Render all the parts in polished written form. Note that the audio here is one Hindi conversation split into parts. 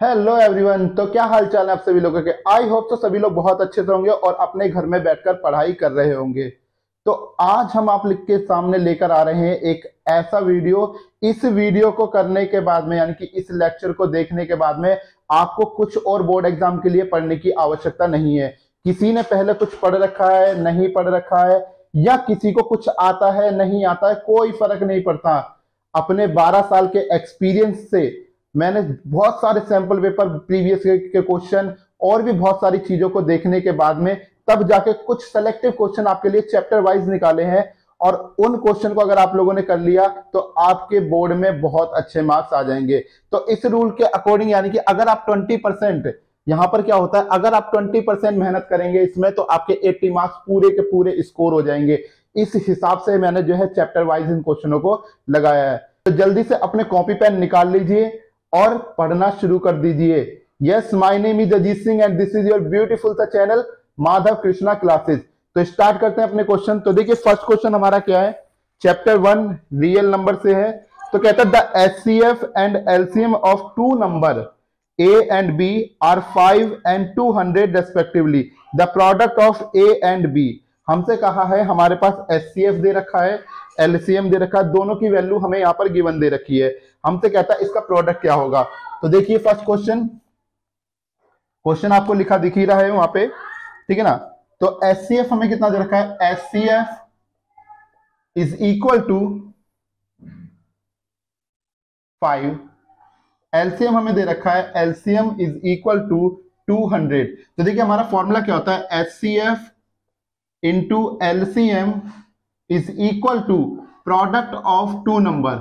Hello everyone. तो क्या हाल चाल है आप सभी लोगों के। आई होप तो सभी लोग बहुत अच्छे से होंगे और अपने घर में बैठकर पढ़ाई कर रहे होंगे। तो आज हम आप लिख के सामने लेकर आ रहे हैं एक ऐसा वीडियो। इस वीडियो को करने के बाद में यानी कि इस लेक्चर को देखने के बाद में आपको कुछ और बोर्ड एग्जाम के लिए पढ़ने की आवश्यकता नहीं है। किसी ने पहले कुछ पढ़ रखा है, नहीं पढ़ रखा है, या किसी को कुछ आता है, नहीं आता है, कोई फर्क नहीं पड़ता। अपने 12 साल के एक्सपीरियंस से मैंने बहुत सारे सैंपल पेपर, प्रीवियस के क्वेश्चन और भी बहुत सारी चीजों को देखने के बाद में तब जाके कुछ सेलेक्टिव क्वेश्चन आपके लिए चैप्टर वाइज निकाले हैं। और उन क्वेश्चन को अगर आप लोगों ने कर लिया तो आपके बोर्ड में बहुत अच्छे मार्क्स आ जाएंगे। तो इस रूल के अकॉर्डिंग यानी कि अगर आप 20%, यहां पर क्या होता है, अगर आप 20% मेहनत करेंगे इसमें तो आपके 80 मार्क्स पूरे के पूरे स्कोर हो जाएंगे। इस हिसाब से मैंने जो है चैप्टर वाइज इन क्वेश्चनों को लगाया है। तो जल्दी से अपने कॉपी पेन निकाल लीजिए और पढ़ना शुरू कर दीजिए। Yes, my name is Ajit Singh and this is your beautiful सा चैनल माधव कृष्णा क्लासेस। तो स्टार्ट करते हैं अपने क्वेश्चन। तो देखिए फर्स्ट क्वेश्चन हमारा क्या है, चैप्टर 1 रियल नंबर से है। तो कहता है the HCF and LCM of two number A and B are 5 and 200 respectively. The product of A and B. हमसे कहा है, हमारे पास एचसीएफ दे रखा है, एलसीएम दे रखा है, दोनों की वैल्यू हमें यहां पर गिवन दे रखी है। हमसे कहता है इसका प्रोडक्ट क्या होगा। तो देखिए फर्स्ट क्वेश्चन आपको लिखा दिख ही रहा है वहां पे, ठीक है ना। तो एचसीएफ हमें कितना दे रखा है, HCF is equal to 5। LCM हमें दे रखा है, एलसीएम इज इक्वल टू 200। तो देखिए हमारा फॉर्मूला क्या होता है, HCF into LCM is equal to product of two number,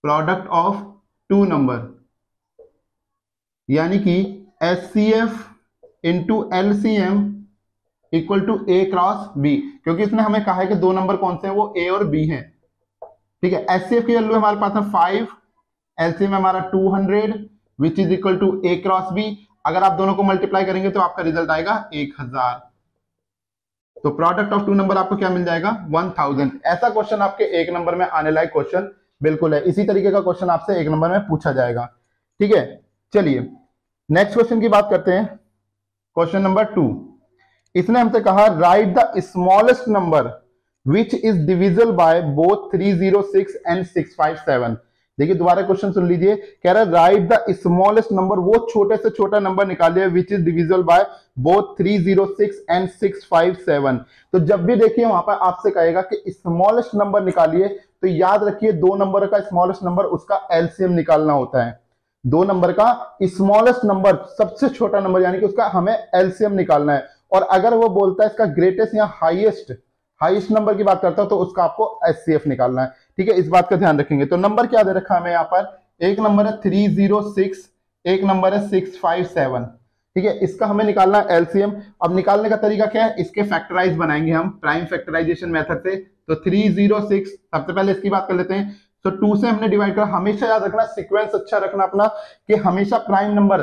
product of two number, यानी कि HCF into LCM equal to A cross B, क्योंकि इसने हमें कहा है कि दो नंबर कौन से हैं, वो ए और बी हैं। ठीक है, एचसीएफ की वैल्यू हमारे पास है 5, एलसीएम हमारा 200 which is equal to A cross B. अगर आप दोनों को मल्टीप्लाई करेंगे तो आपका रिजल्ट आएगा 1000। तो प्रोडक्ट ऑफ टू नंबर आपको क्या मिल जाएगा, 1000। ऐसा क्वेश्चन आपके एक नंबर में आने लायक क्वेश्चन बिल्कुल है। इसी तरीके का क्वेश्चन आपसे एक नंबर में पूछा जाएगा। ठीक है, चलिए नेक्स्ट क्वेश्चन की बात करते हैं। क्वेश्चन नंबर 2, इसने हमसे कहा right the smallest number which is divisible by both 306 and 657। देखिए दोबारा क्वेश्चन सुन लीजिए, कह रहा है राइट द स्मॉलेस्ट नंबर, वो छोटे से छोटा नंबर निकालिए which is divisible by both 306 and 657। तो जब भी देखिए वहां पर आपसे कहेगा कि स्मॉलेस्ट नंबर निकालिए, तो याद रखिए दो नंबर का स्मॉलेस्ट नंबर उसका एलसीएम निकालना होता है। दो नंबर का स्मॉलेस्ट नंबर, सबसे छोटा नंबर, यानी कि उसका हमें एलसीएम निकालना है। और अगर वो बोलता है इसका ग्रेटेस्ट या हाईएस्ट नंबर की बात करता है तो उसका आपको एचसीएफ निकालना है। ठीक है, इस बात का ध्यान रखेंगे। तो नंबर क्या दे रखा है हमें यहाँ पर, एक नंबर है 306, एक नंबर है 657। ठीक है, इसका हमें निकालना है एलसीएम। अब निकालने का तरीका क्या है, इसके फैक्टराइज बनाएंगे हम प्राइम फैक्टराइजेशन मेथड से। तो 306, सबसे पहले इसकी बात कर लेते हैं। तो 2 से हमने डिवाइड करा। हमेशा याद रखना, सीक्वेंस अच्छा रखना अपना, कि हमेशा प्राइम नंबर,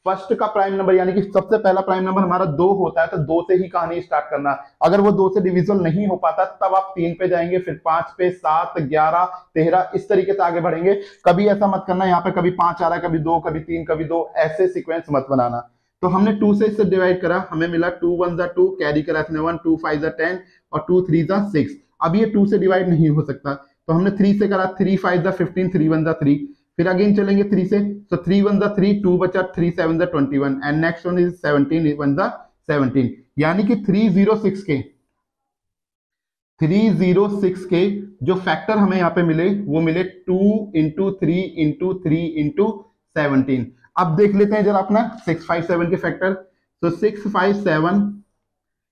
फर्स्ट का प्राइम नंबर यानी कि सबसे पहला प्राइम नंबर हमारा 2 होता है, तो 2 से ही कहानी स्टार्ट करना। अगर वो 2 से डिविजिबल नहीं हो पाता तब आप 3 पे जाएंगे, फिर 5 पे, 7, 11, 13, इस तरीके से आगे बढ़ेंगे। कभी ऐसा मत करना यहाँ पे कभी 5 आ रहा है, कभी 2, कभी 3, कभी 2, ऐसे सीक्वेंस मत बनाना। तो हमने 2 से इससे डिवाइड करा, हमें मिला 2 1 जा 2, कैरी करा इसने 1, 2 5 जा 10 और 2 3 जा 6। अब ये 2 से डिवाइड नहीं हो सकता, तो हमने 3 से करा, 3 5 जा 15, 3 1 जा 3। फिर अगेन चलेंगे 3 से, तो 3 1 जा 3, 2 बचा, 3 7 जा 21 एंड नेक्स्ट वन इज 17 1 जा 17। यानी कि 306 के जो फैक्टर हमें यहाँ पे मिले वो मिले 2 इंटू 3 इंटू 3 इंटू 17। अब देख लेते हैं जरा अपना 657 के फैक्टर। तो 657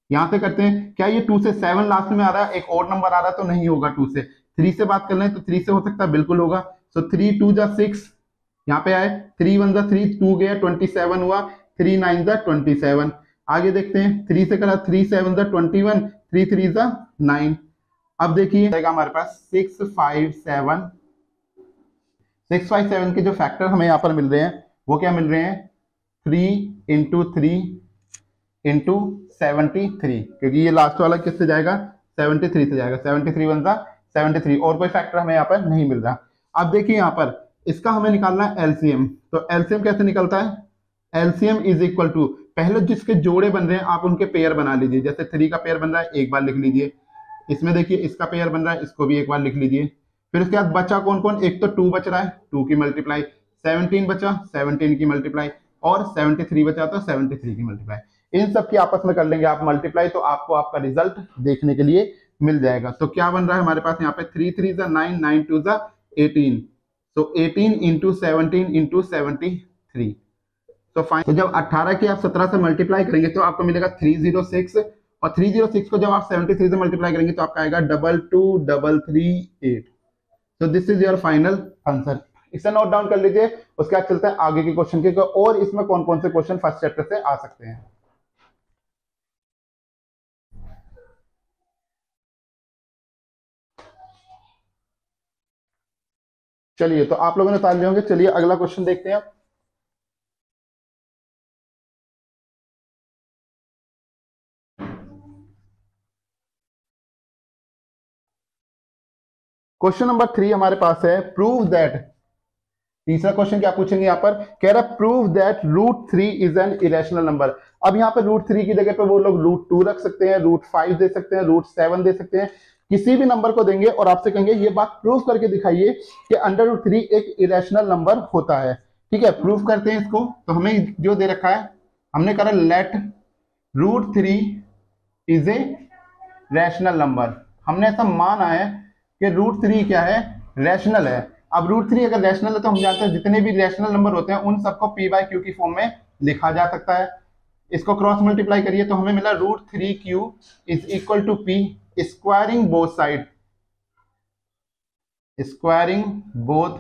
यहां से करते हैं, क्या ये 2 से 7 लास्ट में आ रहा है, एक और नंबर आ रहा है तो नहीं होगा। 2 से 3 से बात कर लें तो 3 से हो सकता है, बिल्कुल होगा। तो 3 2 जा 6, यहाँ पे आए 3 1 जा 3, 2 गया 27 हुआ, 3 9 जा 27। आगे देखते हैं, 3 से करा, 3 7 जा 21, 3 3 जा 9। अब देखिए हमारे पास 657 के जो फैक्टर हमें यहाँ पर मिल रहे हैं वो क्या मिल रहे हैं, 3 इंटू 3 इंटू 73, क्योंकि ये लास्ट वाला किससे जाएगा, 73 से जाएगा। 73 1 जा 73, और कोई फैक्टर हमें यहाँ पर नहीं मिल रहा। अब देखिए यहाँ पर इसका हमें निकालना है एलसीएम। तो एलसीएम कैसे निकलता है? एलसीएम इज इक्वल टू, पहले जिसके जोड़े बन रहे हैं आप उनके पेयर बना लीजिए। जैसे 3 का पेयर बन रहा है, एक बार लिख लीजिए। इसमें देखिए इसका पेयर बन रहा है, इसको भी एक बार लिख लीजिए। फिर उसके बाद बचा कौन कौन? एक तो 2 बच रहा है, 2 की मल्टीप्लाई, 17 बचा, 17 की मल्टीप्लाई, और 73 बचा तो 73 की मल्टीप्लाई। इन सब की आपस में कर लेंगे आप मल्टीप्लाई, तो आपको आपका रिजल्ट देखने के लिए मिल जाएगा। तो क्या बन रहा है हमारे पास यहाँ पे? 3 3 9, 9 2 18, तो 18 इंटू 17 इंटू 73। तो फाइन, तो जब 18 की आप 17 से मल्टीप्लाई करेंगे तो आपको मिलेगा 306, और 306 को जब आप 73 से मल्टीप्लाई करेंगे तो आपका आएगा 22338। तो this is your final answer. इसे नोट डाउन कर लीजिए। उसके बाद चलते हैं आगे के क्वेश्चन के, और इसमें कौन कौन से क्वेश्चन फर्स्ट चैप्टर से आ सकते हैं। चलिए, तो आप लोगों ने उतार लिए होंगे। चलिए अगला क्वेश्चन देखते हैं। क्वेश्चन नंबर 3 हमारे पास है, प्रूव दैट। तीसरा क्वेश्चन क्या पूछेंगे यहाँ पर? कह रहा prove that √3 is an irrational number. अब यहाँ पर √3 की जगह पे वो लोग √2 रख सकते हैं, √5 दे सकते हैं, √7 दे सकते हैं, किसी भी नंबर को देंगे और आपसे कहेंगे ये बात प्रूव करके दिखाइए कि √3 एक इरेशनल नंबर होता है। ठीक है, प्रूव करते हैं इसको। तो हमें जो दे रखा है, हमने करा let √3 is a rational number. हमने ऐसा माना है कि √3 क्या है? रैशनल है। अब √3 अगर रैशनल है तो हम जानते हैं जितने भी रैशनल नंबर होते हैं उन सबको p/q की फॉर्म में लिखा जा सकता है। इसको क्रॉस मल्टीप्लाई करिए तो हमें मिला √3q is equal to p, squaring both side, squaring both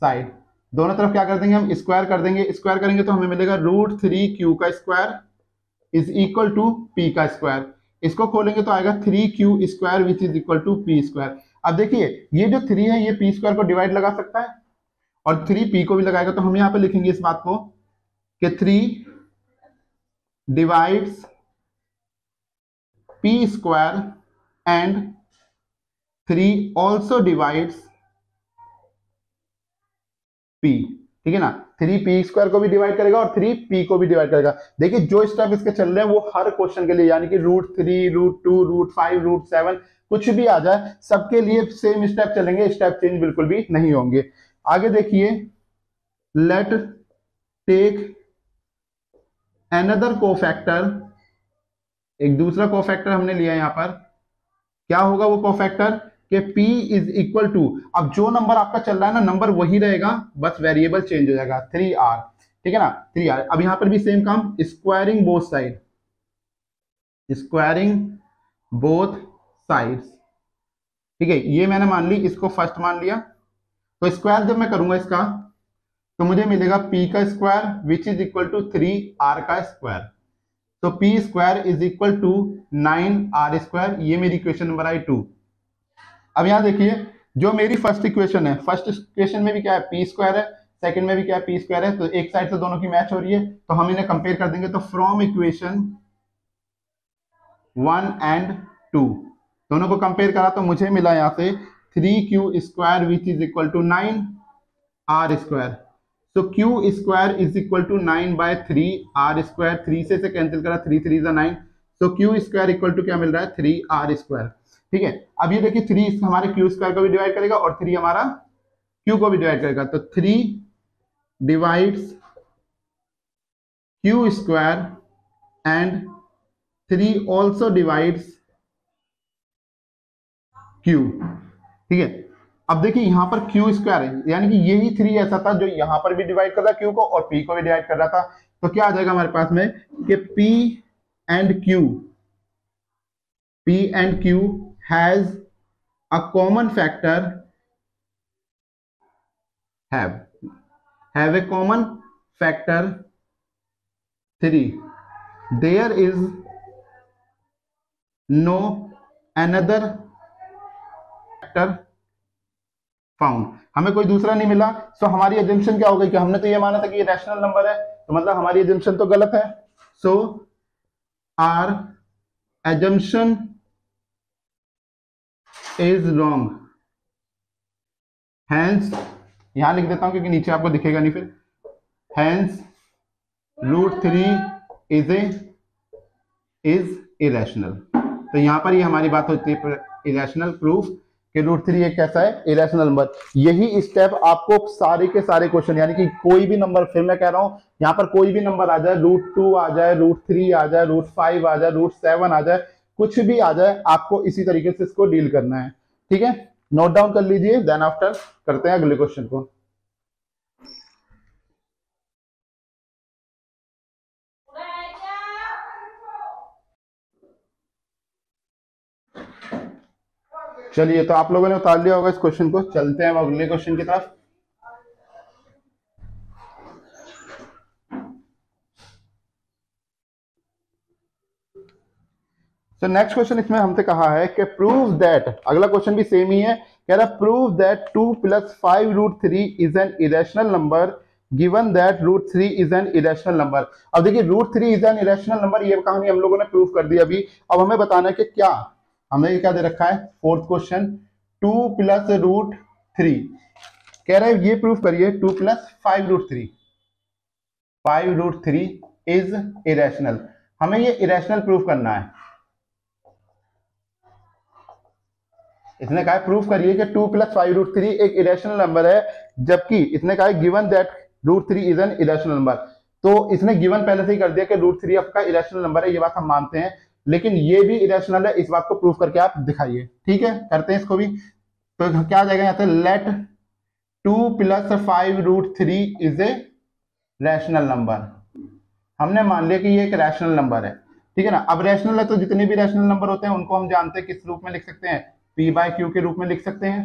side, दोनों तरफ क्या कर देंगे? हम स्क्वायर कर देंगे। स्क्वायर करेंगे तो हमें मिलेगा √3q का square is equal to p का स्क्वायर। इसको खोलेंगे तो आएगा 3q square which is equal to p square. अब देखिए ये जो 3 है ये p स्क्वायर को डिवाइड लगा सकता है और 3 p को भी लगाएगा। तो हम यहाँ पे लिखेंगे इस बात को कि 3 divides p square and 3 also divides p। ठीक है ना, 3p स्क्वायर को भी डिवाइड करेगा और 3p को भी डिवाइड करेगा। देखिए जो स्टेप इसके चल रहे हैं वो हर क्वेश्चन के लिए, यानी कि √3, √2, √5, √7 कुछ भी आ जाए सबके लिए सेम स्टेप चलेंगे, स्टेप चेंज बिल्कुल भी नहीं होंगे। आगे देखिए, लेट टेक अनदर कोफैक्टर, एक दूसरा कोफैक्टर हमने लिया यहां पर। क्या होगा वो कोफैक्टर? कि p इज इक्वल टू, अब जो नंबर आपका चल रहा है ना नंबर वही रहेगा, बस वेरिएबल चेंज हो जाएगा, 3r। ठीक है ना, 3r। अब यहां पर भी सेम काम, squaring both side, squaring both sides. ठीक है, ये मैंने मान ली, इसको फर्स्ट मान लिया। तो स्क्वायर जब मैं करूंगा इसका तो मुझे मिलेगा p का square which is equal to 3r का स्क्वायर। तो p square is equal to 9r square. ये मेरी इक्वेशन नंबर आई 2। अब यहां देखिए जो मेरी फर्स्ट इक्वेशन है, फर्स्ट इक्वेशन में भी क्या है? p स्क्वायर है, सेकंड में भी क्या है? p स्क्वायर है। तो एक साइड से दोनों की मैच हो रही है तो हम इन्हें कंपेयर कर देंगे। तो फ्रॉम इक्वेशन 1 एंड 2 दोनों को कंपेयर करा तो मुझे मिला यहां से 3q square which is equal to 9r square. तो q square is equal to 9/3r square. 3 से कैंसिल करा, 3 3 9। तो q स्क्वायर इक्वल टू क्या मिल रहा है? 3r square. ठीक है, अब ये देखिए 3 हमारे q स्क्वायर को भी डिवाइड करेगा और 3 हमारा q को भी डिवाइड करेगा। तो 3 divides q square and 3 also divides q। ठीक है, अब देखिए यहां पर q स्क्वायर है, यानी कि यही 3 ऐसा था जो यहां पर भी डिवाइड कर रहा q को और p को भी डिवाइड कर रहा था। तो क्या आ जाएगा हमारे पास में कि p and q has a common factor, have a common factor 3. There is no another factor found. हमें कोई दूसरा नहीं मिला। सो हमारी एजम्पशन क्या हो गई कि हमने तो ये माना था कि ये रैशनल नंबर है, तो मतलब हमारी एजम्पशन तो गलत है। So our assumption is wrong, hence यहां लिख देता हूं क्योंकि नीचे आपको दिखेगा नहीं फिर। Hence √3 is irrational. तो यहां पर ये हमारी बात होती है इरेशनल प्रूफ कि √3 एक कैसा है, इरेशनल नंबर। यही स्टेप आपको सारे के सारे क्वेश्चन, यानी कि कोई भी नंबर, फिर मैं कह रहा हूं यहां पर कोई भी नंबर आ जाए, √2 आ जाए, √3 आ जाए, √5 आ जाए, √7 आ जाए, कुछ भी आ जाए, आपको इसी तरीके से इसको डील करना है। ठीक है, नोट डाउन कर लीजिए, देन आफ्टर करते हैं अगले क्वेश्चन को। चलिए, तो आप लोगों ने उतार लिया होगा इस क्वेश्चन को, चलते हैं अगले क्वेश्चन की तरफ। तो नेक्स्ट क्वेश्चन इसमें हमसे कहा है कि प्रूव दैट, अगला क्वेश्चन भी सेम ही है, कह रहा prove that 2 + 5√3 is an irrational number given that √3 is an irrational number. अब देखिए √3 इज एन इरेशनल नंबर, ये कहानी हम लोगों ने प्रूव कर दी अभी। अब हमें बताना है कि क्या, हमें क्या दे रखा है, फोर्थ क्वेश्चन, 2 + √3 कह रहा है ये प्रूव करिए 2 + 5√3, 5√3 इज इरेशनल। हमें ये इरेशनल प्रूव करना है। इसने कहा प्रूफ करिए कि 2 + 5√3 एक इरेशनल नंबर है, जबकि इसने कहा given that √3 is an irrational number. तो इसने गिवन पहले से ही कर दिया कि √3 आपका इरेशनल नंबर है, ये बात हम मानते हैं, लेकिन ये भी इरेशनल है, इस बात को प्रूफ करके आप दिखाइए। ठीक है, करते हैं इसको भी। तो क्या आ जाएगा यहाँ से, let 2 + 5√3 is a rational number. हमने मान लिया कि ये एक रैशनल नंबर है। ठीक है ना, अब रैशनल है तो जितने भी रैशनल नंबर होते हैं उनको हम जानते हैं किस रूप में लिख सकते हैं, p/q के रूप में लिख सकते हैं।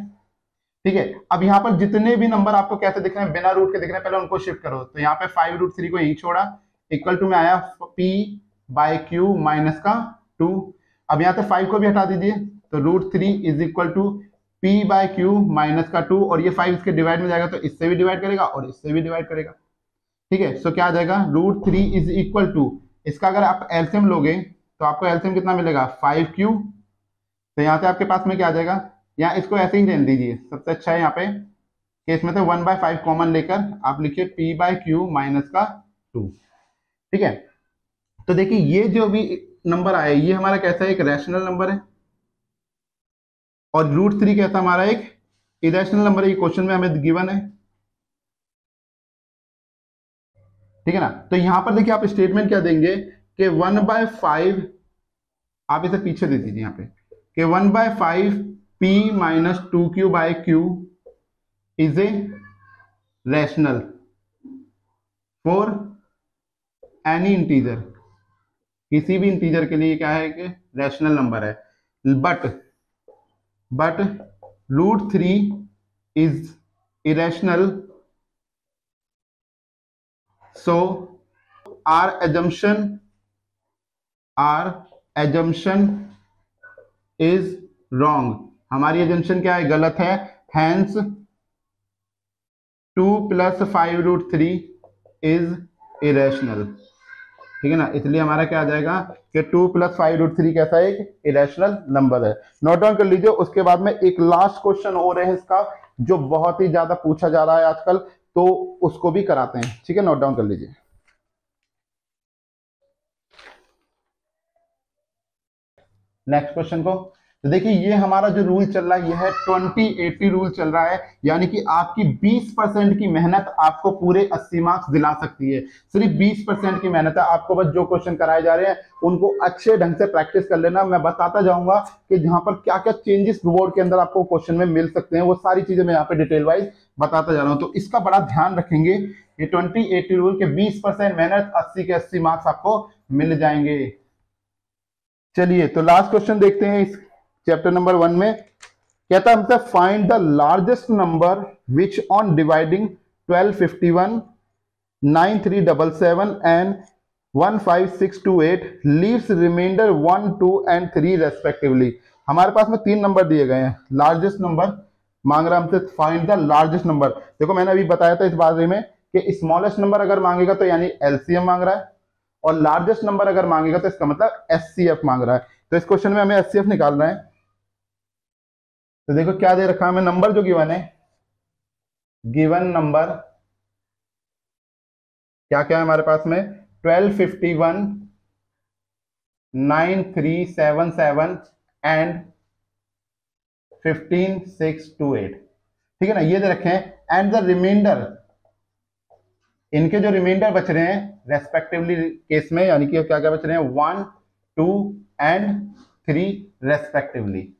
ठीक है, अब यहाँ पर जितने भी नंबर आपको कैसे दिख रहे हैं, बिना रूट के दिख रहे हैं, पहले उनको शिफ्ट करो। तो यहाँ पे 5√3 को यही छोड़ा, इक्वल टू में आया p/q माइनस का 2। अब यहाँ से 5 को भी हटा दीजिए, तो √3 is equal to p/q minus का 2, और ये 5 इसके डिवाइड में जाएगा तो इससे भी डिवाइड करेगा और इससे भी डिवाइड करेगा। ठीक है, सो क्या आ जाएगा, √3 इज इक्वल टू, इसका अगर आप एलसीएम लोगे तो आपको एलसीएम कितना मिलेगा, 5q। तो यहाँ से आपके पास में क्या आ जाएगा, यहाँ इसको ऐसे ही रहने दीजिए, सबसे अच्छा है यहाँ पे कि इसमें से 1/5 कॉमन लेकर आप लिखिए p/q माइनस का 2। ठीक है, तो देखिए ये जो भी नंबर आया ये हमारा कैसा है, एक रैशनल नंबर है, और √3 कैसा हमारा एक इरेशनल नंबर है, ये क्वेश्चन में हमें गिवन है। ठीक है ना, तो यहां पर देखिए आप स्टेटमेंट क्या देंगे कि 1/5, आप इसे पीछे दे दीजिए यहाँ पे, कि 1/5 p - 2q/q is a rational for any integer, किसी भी इंटीजर के लिए क्या है कि रैशनल नंबर है, but √3 is irrational, so our assumption is wrong, हमारी एजम्पशन क्या है, गलत है। hence 2 + 5√3 is irrational। ठीक है ना, इसलिए हमारा क्या आ जाएगा कि 2 + 5√3 कैसा एक इरेशनल नंबर है। नोट डाउन कर लीजिए। उसके बाद में एक लास्ट क्वेश्चन और है इसका, जो बहुत ही ज्यादा पूछा जा रहा है आजकल, तो उसको भी कराते हैं। ठीक है, नोट डाउन कर लीजिए। नेक्स्ट क्वेश्चन को, तो देखिए ये हमारा जो रूल चल रहा है ये है 20-80 रूल चल रहा है, यानी कि आपकी 20% की मेहनत आपको पूरे 80 मार्क्स दिला सकती है। सिर्फ 20% की मेहनत है, आपको बस जो क्वेश्चन कराए जा रहे हैं उनको अच्छे ढंग से प्रैक्टिस कर लेना। मैं बताता जाऊंगा कि जहां पर क्या क्या चेंजेस बोर्ड के अंदर आपको क्वेश्चन में मिल सकते हैं, वो सारी चीजें मैं यहाँ पे डिटेल वाइज बताता जा रहा हूँ। तो इसका बड़ा ध्यान रखेंगे, ये 20-80 रूल के 20% मेहनत, 80 के 80 मार्क्स आपको मिल जाएंगे। चलिए, तो लास्ट क्वेश्चन देखते हैं इस चैप्टर नंबर 1 में। कहता है हमसे find the largest number which on dividing 1251, 9377 and 15628 leaves remainder 1, 2 and 3 respectively. हमारे पास में 3 नंबर दिए गए हैं, लार्जेस्ट नंबर मांग रहा है हमसे, फाइंड द लार्जेस्ट नंबर। देखो मैंने अभी बताया था इस बारे में कि स्मॉलेस्ट नंबर अगर मांगेगा तो यानी एलसीएम मांग रहा है, और लार्जेस्ट नंबर अगर मांगेगा तो इसका मतलब एचसीएफ मांग रहा है। तो इस क्वेश्चन में हमें एचसीएफ निकालना है। तो देखो क्या दे रखा है हमें, नंबर जो गिवन है गिवन नंबर क्या क्या है हमारे पास में, 1251, 9377 एंड 15628, ठीक है ना, ये दे रखे हैं। एंड द रिमाइंडर, इनके जो रिमाइंडर बच रहे हैं रेस्पेक्टिवली केस में, यानी कि क्या क्या बच रहे हैं, 1, 2 एंड 3 रेस्पेक्टिवली।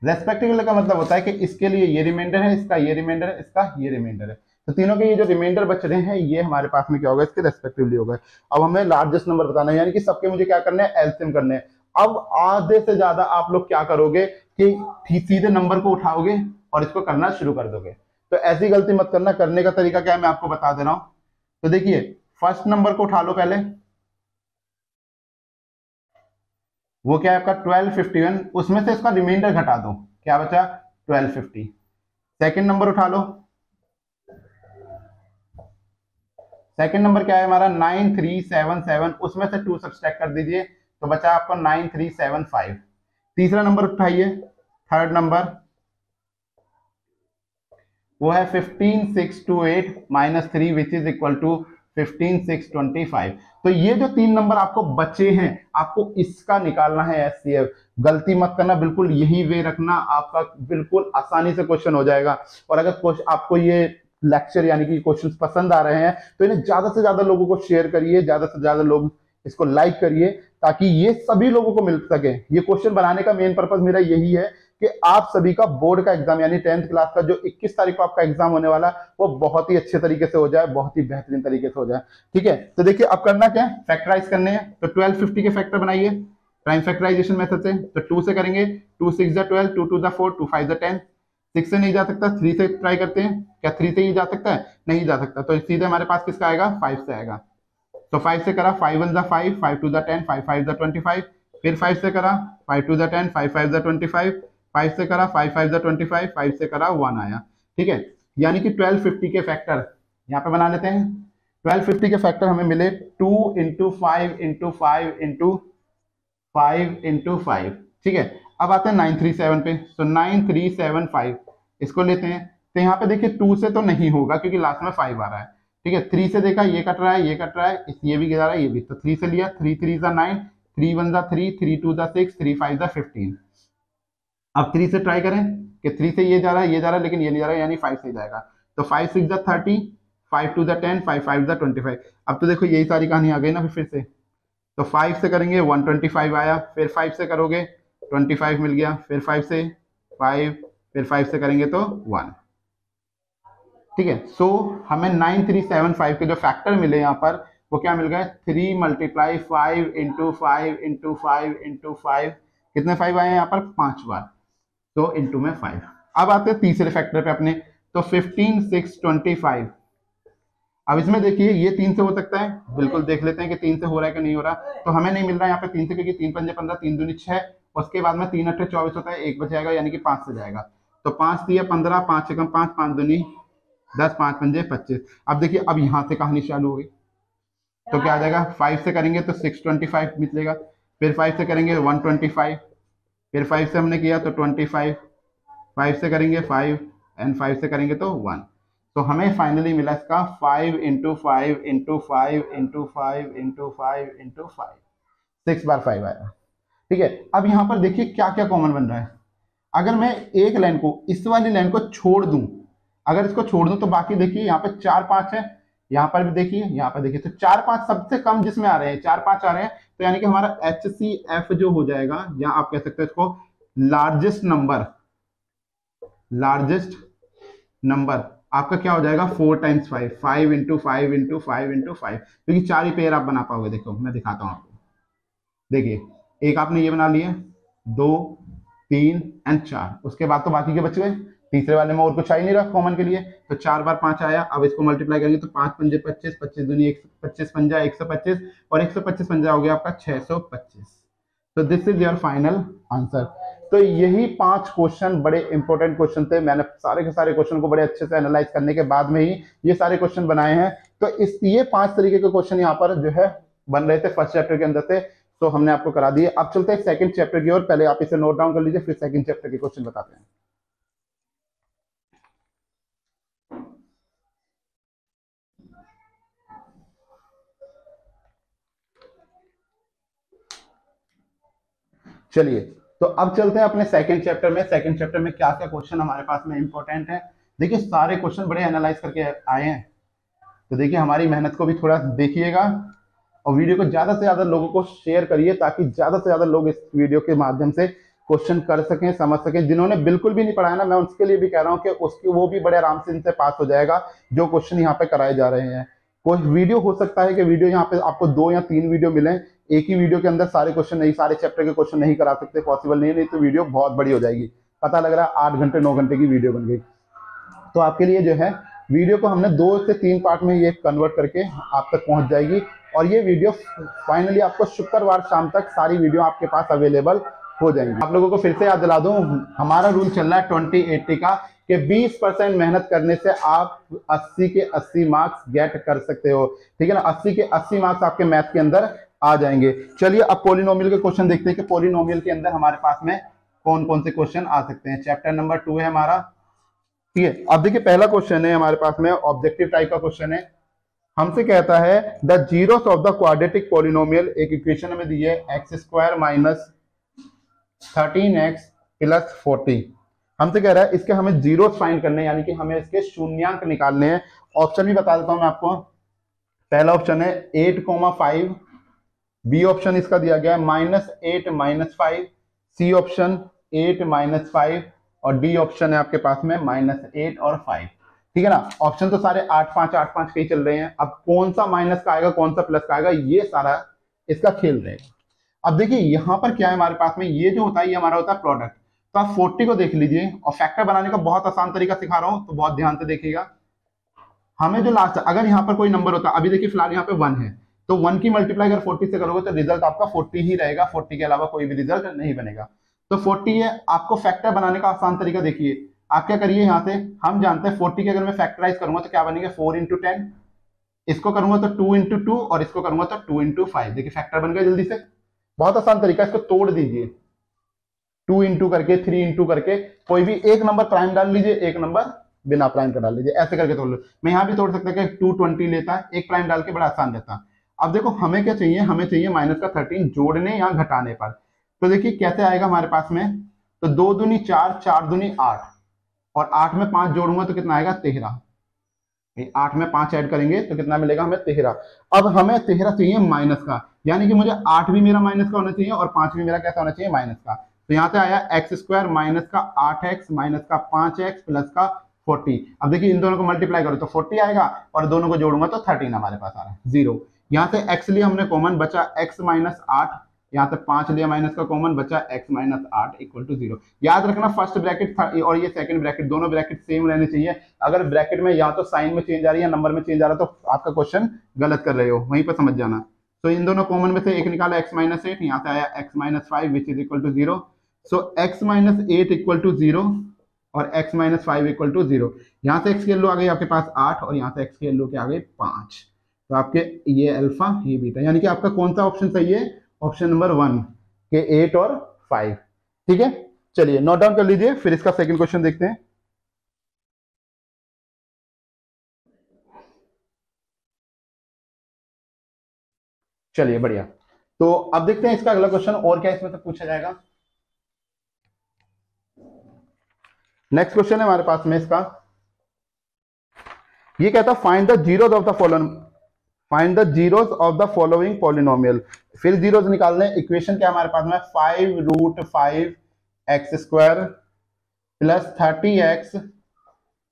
रेस्पेक्टिवली का मतलब होता है कि इसके लिए ये रिमाइंडर है, इसका ये रिमाइंडर है, इसका ये रिमाइंडर है, तो तीनों के ये जो रिमाइंडर बच रहे हैं ये हमारे पास में क्या होगा, इसके रेस्पेक्टिवली होगा। अब हमें लार्जेस्ट नंबर बताना है, यानी कि सबके मुझे क्या करना है, एलसीएम करने हैं। अब आधे से ज्यादा आप लोग क्या करोगे कि सीधे नंबर को उठाओगे और इसको करना शुरू कर दोगे, तो ऐसी गलती मत करना। करने का तरीका क्या है मैं आपको बता दे रहा हूं। तो देखिए, फर्स्ट नंबर को उठा लो पहले, वो क्या है आपका 1251, उसमें से इसका रिमाइंडर घटा दो, क्या बचा 1250। सेकंड नंबर उठा लो, सेकंड नंबर क्या है हमारा 9377, उसमें से 2 सब्सट्रैक्ट कर दीजिए तो बचा आपको 9375। तीसरा नंबर उठाइए, थर्ड नंबर, वो है 15628 -3 विच इज इक्वल टू 15625। तो ये जो 3 नंबर आपको बचे हैं, आपको इसका निकालना है एचसीएफ। गलती मत करना, बिल्कुल यही वे रखना, आपका बिल्कुल आसानी से क्वेश्चन हो जाएगा। और अगर आपको ये लेक्चर यानी कि क्वेश्चंस पसंद आ रहे हैं तो इन्हें ज्यादा से ज्यादा लोगों को शेयर करिए, ज्यादा से ज्यादा लोग इसको लाइक करिए, ताकि ये सभी लोगों को मिल सके। ये क्वेश्चन बनाने का मेन पर्पस मेरा यही है कि आप सभी का बोर्ड का एग्जाम यानी 10th क्लास का जो 21 तारीख को आपका एग्जाम होने वाला, वो बहुत ही अच्छे तरीके से हो जाए, बहुत ही बेहतरीन तरीके से हो जाए। ठीक है, तो देखिए अब करना क्या है, फैक्टराइज करने हैं। तो 1250 के फैक्टर बनाइए प्राइम फैक्टराइजेशन मेथड से। तो 2 से करेंगे, 2 6 12, 2 2 4, 2 5 10। 6 से नहीं जा सकता, 3 से ट्राई करते हैं। क्या 3 से ही जा सकता है? नहीं जा सकता, तो सीधे हमारे पास किसका आएगा, 5 से आएगा। तो 5 से करा, 5 1 5, 5 2 10, 5 5 25। फिर 5 से करा, 5 2 10, 5 5 25। 5 से करा, 5 5 25, 5 से करा 1 आया। ठीक है, यानी कि 1250 के फैक्टर यहाँ पे बना लेते हैं। 1250 के फैक्टर हमें मिले 2 × 5 × 5 × 5 × 5। ठीक है, अब आते हैं 937 पे। तो 9375 इसको लेते हैं। तो यहाँ पे देखिए 2 से तो नहीं होगा क्योंकि लास्ट में 5 आ रहा है। ठीक है, 3 से देखा, ये कट रहा है, ये कट रहा है, ये भी जा रहा है, ये भी। तो 3 से लिया, 3 3 9, 3 1 3, 3 2 6, 3 5 15। अब 3 से ट्राई करें कि 3 से ये जा रहा है, ये जा रहा है, लेकिन ये नहीं जा रहा है, यानी 5 से जाएगा। तो 5 6 30, 5 2 10, 5 5 25। अब तो देखो यही सारी कहानी आ गई ना फिर से। तो 5 से करेंगे 125 आया, फिर 5 से करोगे 25 मिल गया, फिर 5 से 5, फिर 5 से करेंगे तो 1। ठीक है, सो हमें 9375 के जो फैक्टर मिले यहाँ पर वो क्या मिल गए, 3 × 5 × 5 × 5 × 5। कितने 5 आए हैं यहाँ पर, 5 बार, तो इंटू में 5। अब आते हैं तीसरे फैक्टर पे अपने। तो 15625। अब इसमें देखिए ये 3 से हो सकता है, बिल्कुल देख लेते हैं कि 3 से हो रहा है कि नहीं हो रहा। तो हमें नहीं मिल रहा है यहाँ पे 3 से, क्योंकि 3 पंजे 15, 3 दूनी 6, उसके बाद में 3 8 24 होता है, 1 बच जाएगा, यानी कि 5 से जाएगा। तो 5 दिया 15, 5 से कम 5, 5 दूनी 10, 5 पंजे 25। अब देखिए अब यहाँ से कहानी चालू हो गई। तो क्या आ जाएगा, 5 से करेंगे तो 625 मिलेगा, फिर 5 से करेंगे 125, फिर 5 से हमने किया तो 25, 5 से करेंगे 5 एंड 5 से करेंगे तो 1। तो हमें फाइनली मिला इसका 5 × 5 × 5 × 5 × 5 × 5, 6 बार 5 आया। ठीक है, अब यहाँ पर देखिए क्या क्या कॉमन बन रहा है। अगर मैं एक लाइन को, इस वाली लाइन को छोड़ दूं, अगर इसको छोड़ दूं तो बाकी देखिए यहाँ पे 4 5 है, यहाँ पर भी देखिए, यहाँ पर देखिए, तो 4 5 सबसे कम जिसमें आ रहे हैं, 4 5 आ रहे हैं। तो यानी कि हमारा HCF जो हो जाएगा, या आप कह सकते हैं इसको लार्जेस्ट नंबर, लार्जेस्ट नंबर आपका क्या हो जाएगा, 4 × 5, 5 × 5 × 5 × 5, क्योंकि 4 ही पेयर आप बना पाओगे। देखो मैं दिखाता हूं आपको, देखिए एक आपने ये बना लिए, 2 3 एंड 4, उसके बाद तो बाकी के बच गए। तीसरे वाले में और कुछ आ ही नहीं रहा कॉमन के लिए, तो 4 बार 5 आया। अब इसको मल्टीप्लाई करेंगे तो 5 पंजे 25, 25 दूनी 25 पंजा 125, और 125 पंजा हो गया आपका 625। तो this is your final answer. तो यही 5 क्वेश्चन बड़े इंपॉर्टेंट क्वेश्चन थे। मैंने सारे के सारे क्वेश्चन को बड़े अच्छे से एनालाइज करने के बाद में ही ये सारे क्वेश्चन बनाए हैं। तो इस ये 5 तरीके के क्वेश्चन यहाँ पर जो है बन रहे थे फर्स्ट चैप्टर के अंदर से, तो हमने आपको करा दिए। अब चलते हैं सेकंड चैप्टर की ओर। पहले आप इसे नोट डाउन कर लीजिए, फिर सेकंड चैप्टर के क्वेश्चन बताते हैं। चलिए तो अब चलते हैं अपने सेकंड चैप्टर में। सेकंड चैप्टर में क्या क्या क्वेश्चन हमारे पास में इंपॉर्टेंट है। देखिए सारे क्वेश्चन बड़े एनालाइज करके आए हैं, तो देखिए हमारी मेहनत को भी थोड़ा देखिएगा और वीडियो को ज्यादा से ज्यादा लोगों को शेयर करिए ताकि ज्यादा से ज्यादा लोग इस वीडियो के माध्यम से क्वेश्चन कर सकें, समझ सकें। जिन्होंने बिल्कुल भी नहीं पढ़ा है ना, मैं उसके लिए भी कह रहा हूं कि उसकी वो भी बड़े आराम से इनसे पास हो जाएगा जो क्वेश्चन यहाँ पे कराए जा रहे हैं। कोई वीडियो हो सकता है कि वीडियो यहाँ पे आपको 2 या 3 वीडियो मिले, एक ही वीडियो के अंदर सारे क्वेश्चन नहीं, सारे चैप्टर के क्वेश्चन नहीं करा सकते, पॉसिबल नहीं तो वीडियो बहुत बड़ी हो जाएगी। पता लग रहा है 8 घंटे 9 घंटे की वीडियो बन गई। तो आपके लिए जो है वीडियो को हमने 2 से 3 पार्ट में ये कन्वर्ट करके आप तक पहुंच जाएगी और ये वीडियो फाइनली आपको शुक्रवार शाम तक सारी वीडियो आपके पास अवेलेबल हो जाएंगी। आप लोगों को फिर से याद दिला दूं, हमारा रूल चल रहा है 2080 का कि 20% मेहनत करने से आप 80 के 80 मार्क्स गेट कर सकते हो। ठीक है ना, 80 के 80 मार्क्स आपके मैथ के अंदर आ जाएंगे। चलिए अब पॉलिनोमियल के क्वेश्चन देखते हैं कि पॉलिनोमियल के अंदर हमारे पास में कौन कौन से क्वेश्चन आ सकते हैं। चैप्टर नंबर 2 है हमारा। ठीक है, अब देखिए पहला क्वेश्चन है हमारे पास में ऑब्जेक्टिव टाइप का क्वेश्चन है। हमसे कहता है the zeros of the quadratic polynomial, एक इक्वेशन हमें दी है x² माइनस 13x प्लस 40। हमसे कह रहा है इसके हमें जीरोस फाइंड करने हैं, यानी कि हमें इसके शून्यांक निकालने हैं। ऑप्शन भी बता देता हूं मैं आपको। पहला ऑप्शन है 8,5, बी ऑप्शन इसका दिया गया है -8 -5, सी ऑप्शन 8 -5 और डी ऑप्शन है आपके पास में -8 और 5। ठीक है ना, ऑप्शन तो सारे 8 5 के ही चल रहे हैं। अब कौन सा माइनस का आएगा कौन सा प्लस का आएगा ये सारा इसका खेल रहेगा। अब देखिए यहां पर क्या है हमारे पास में, ये जो होता है ये हमारा होता है प्रोडक्ट। तो आप 40 को देख लीजिए और फैक्टर बनाने का बहुत आसान तरीका सिखा रहा हूं तो बहुत ध्यान से देखिएगा। हमें जो लास्ट, अगर यहाँ पर कोई नंबर होता, अभी देखिए फिलहाल यहाँ पे 1 है, तो 1 की मल्टीप्लाई अगर 40 से करोगे तो रिजल्ट आपका 40 ही रहेगा, 40 के अलावा कोई भी रिजल्ट नहीं बनेगा। तो 40 है। आपको फैक्टर बनाने का आसान तरीका देखिए, आप क्या करिए, यहाँ से हम जानते हैं 40 के अगर मैं फैक्टराइज करूंगा तो क्या बनेगा 4 × 10, इसको करूंगा तो 2 × 2 और इसको करूंगा तो 2 × 5। देखिए फैक्टर बन गया जल्दी से, बहुत आसान तरीका। इसको तोड़ दीजिए 2 × करके 3 × करके, कोई भी एक नंबर प्राइम डाल लीजिए, एक नंबर बिना प्राइम का डाल लीजिए, ऐसे करके तोड़ लो। मैं यहां भी तोड़ सकता कि 220 लेता है, एक प्राइम डाल के बड़ा आसान रहता। अब देखो हमें क्या चाहिए, हमें चाहिए माइनस का 13 जोड़ने या घटाने पर। तो देखिए कैसे आएगा हमारे पास में, तो 2 दूनी 4, 4 दूनी 8 और 8 में 5 जोड़ूंगा तो कितना आएगा 13। 8 में 5 ऐड करेंगे तो कितना मिलेगा हमें 13। अब हमें 13 चाहिए माइनस का, यानी कि मुझे 8 भी मेरा माइनस का होना चाहिए और 5 भी मेरा कैसा होना चाहिए माइनस का। तो यहाँ से आया x² माइनस का 8x माइनस का 5x प्लस का 40। अब देखिए इन दोनों को मल्टीप्लाई करो तो 40 आएगा और दोनों को जोड़ूंगा तो 13 हमारे पास आ रहा है 0। यहाँ से x लिया हमने कॉमन, बचा x माइनस 8, यहाँ से 5 लिया माइनस का कॉमन, बचा x माइनस 8 इक्वल टू 0। याद रखना फर्स्ट ब्रैकेट और ये सेकंड ब्रैकेट दोनों ब्रैकेट सेम रहने चाहिए। अगर ब्रैकेट में या तो साइन में चेंज आ रही है या नंबर में चेंज आ रहा है तो आपका क्वेश्चन गलत कर रहे हो, वहीं पर समझ जाना। तो इन दोनों कॉमन में से एक निकाला x माइनस 8, यहाँ से आया x minus 5 which is equal to 0। So x minus 8 equal to 0 और x माइनस 5 इक्वल टू 0। यहाँ से x की वैल्यू आ गई आपके पास 8 और यहाँ से x की वैल्यू क्या आ गई 5। तो आपके ये अल्फा ये बीटा, यानी कि आपका कौन सा ऑप्शन सही है, ऑप्शन नंबर 1 के 8 और 5। ठीक है, चलिए नोट डाउन कर लीजिए, फिर इसका सेकंड क्वेश्चन देखते हैं। चलिए बढ़िया, तो अब देखते हैं इसका अगला क्वेश्चन और क्या इसमें से पूछा जाएगा। नेक्स्ट क्वेश्चन है हमारे पास में इसका, ये कहता है find the zeros of the following, find the zeros of the following polynomial. फिर जीरोस निकालने, इक्वेशन क्या हमारे पास में 5√5x² plus 30x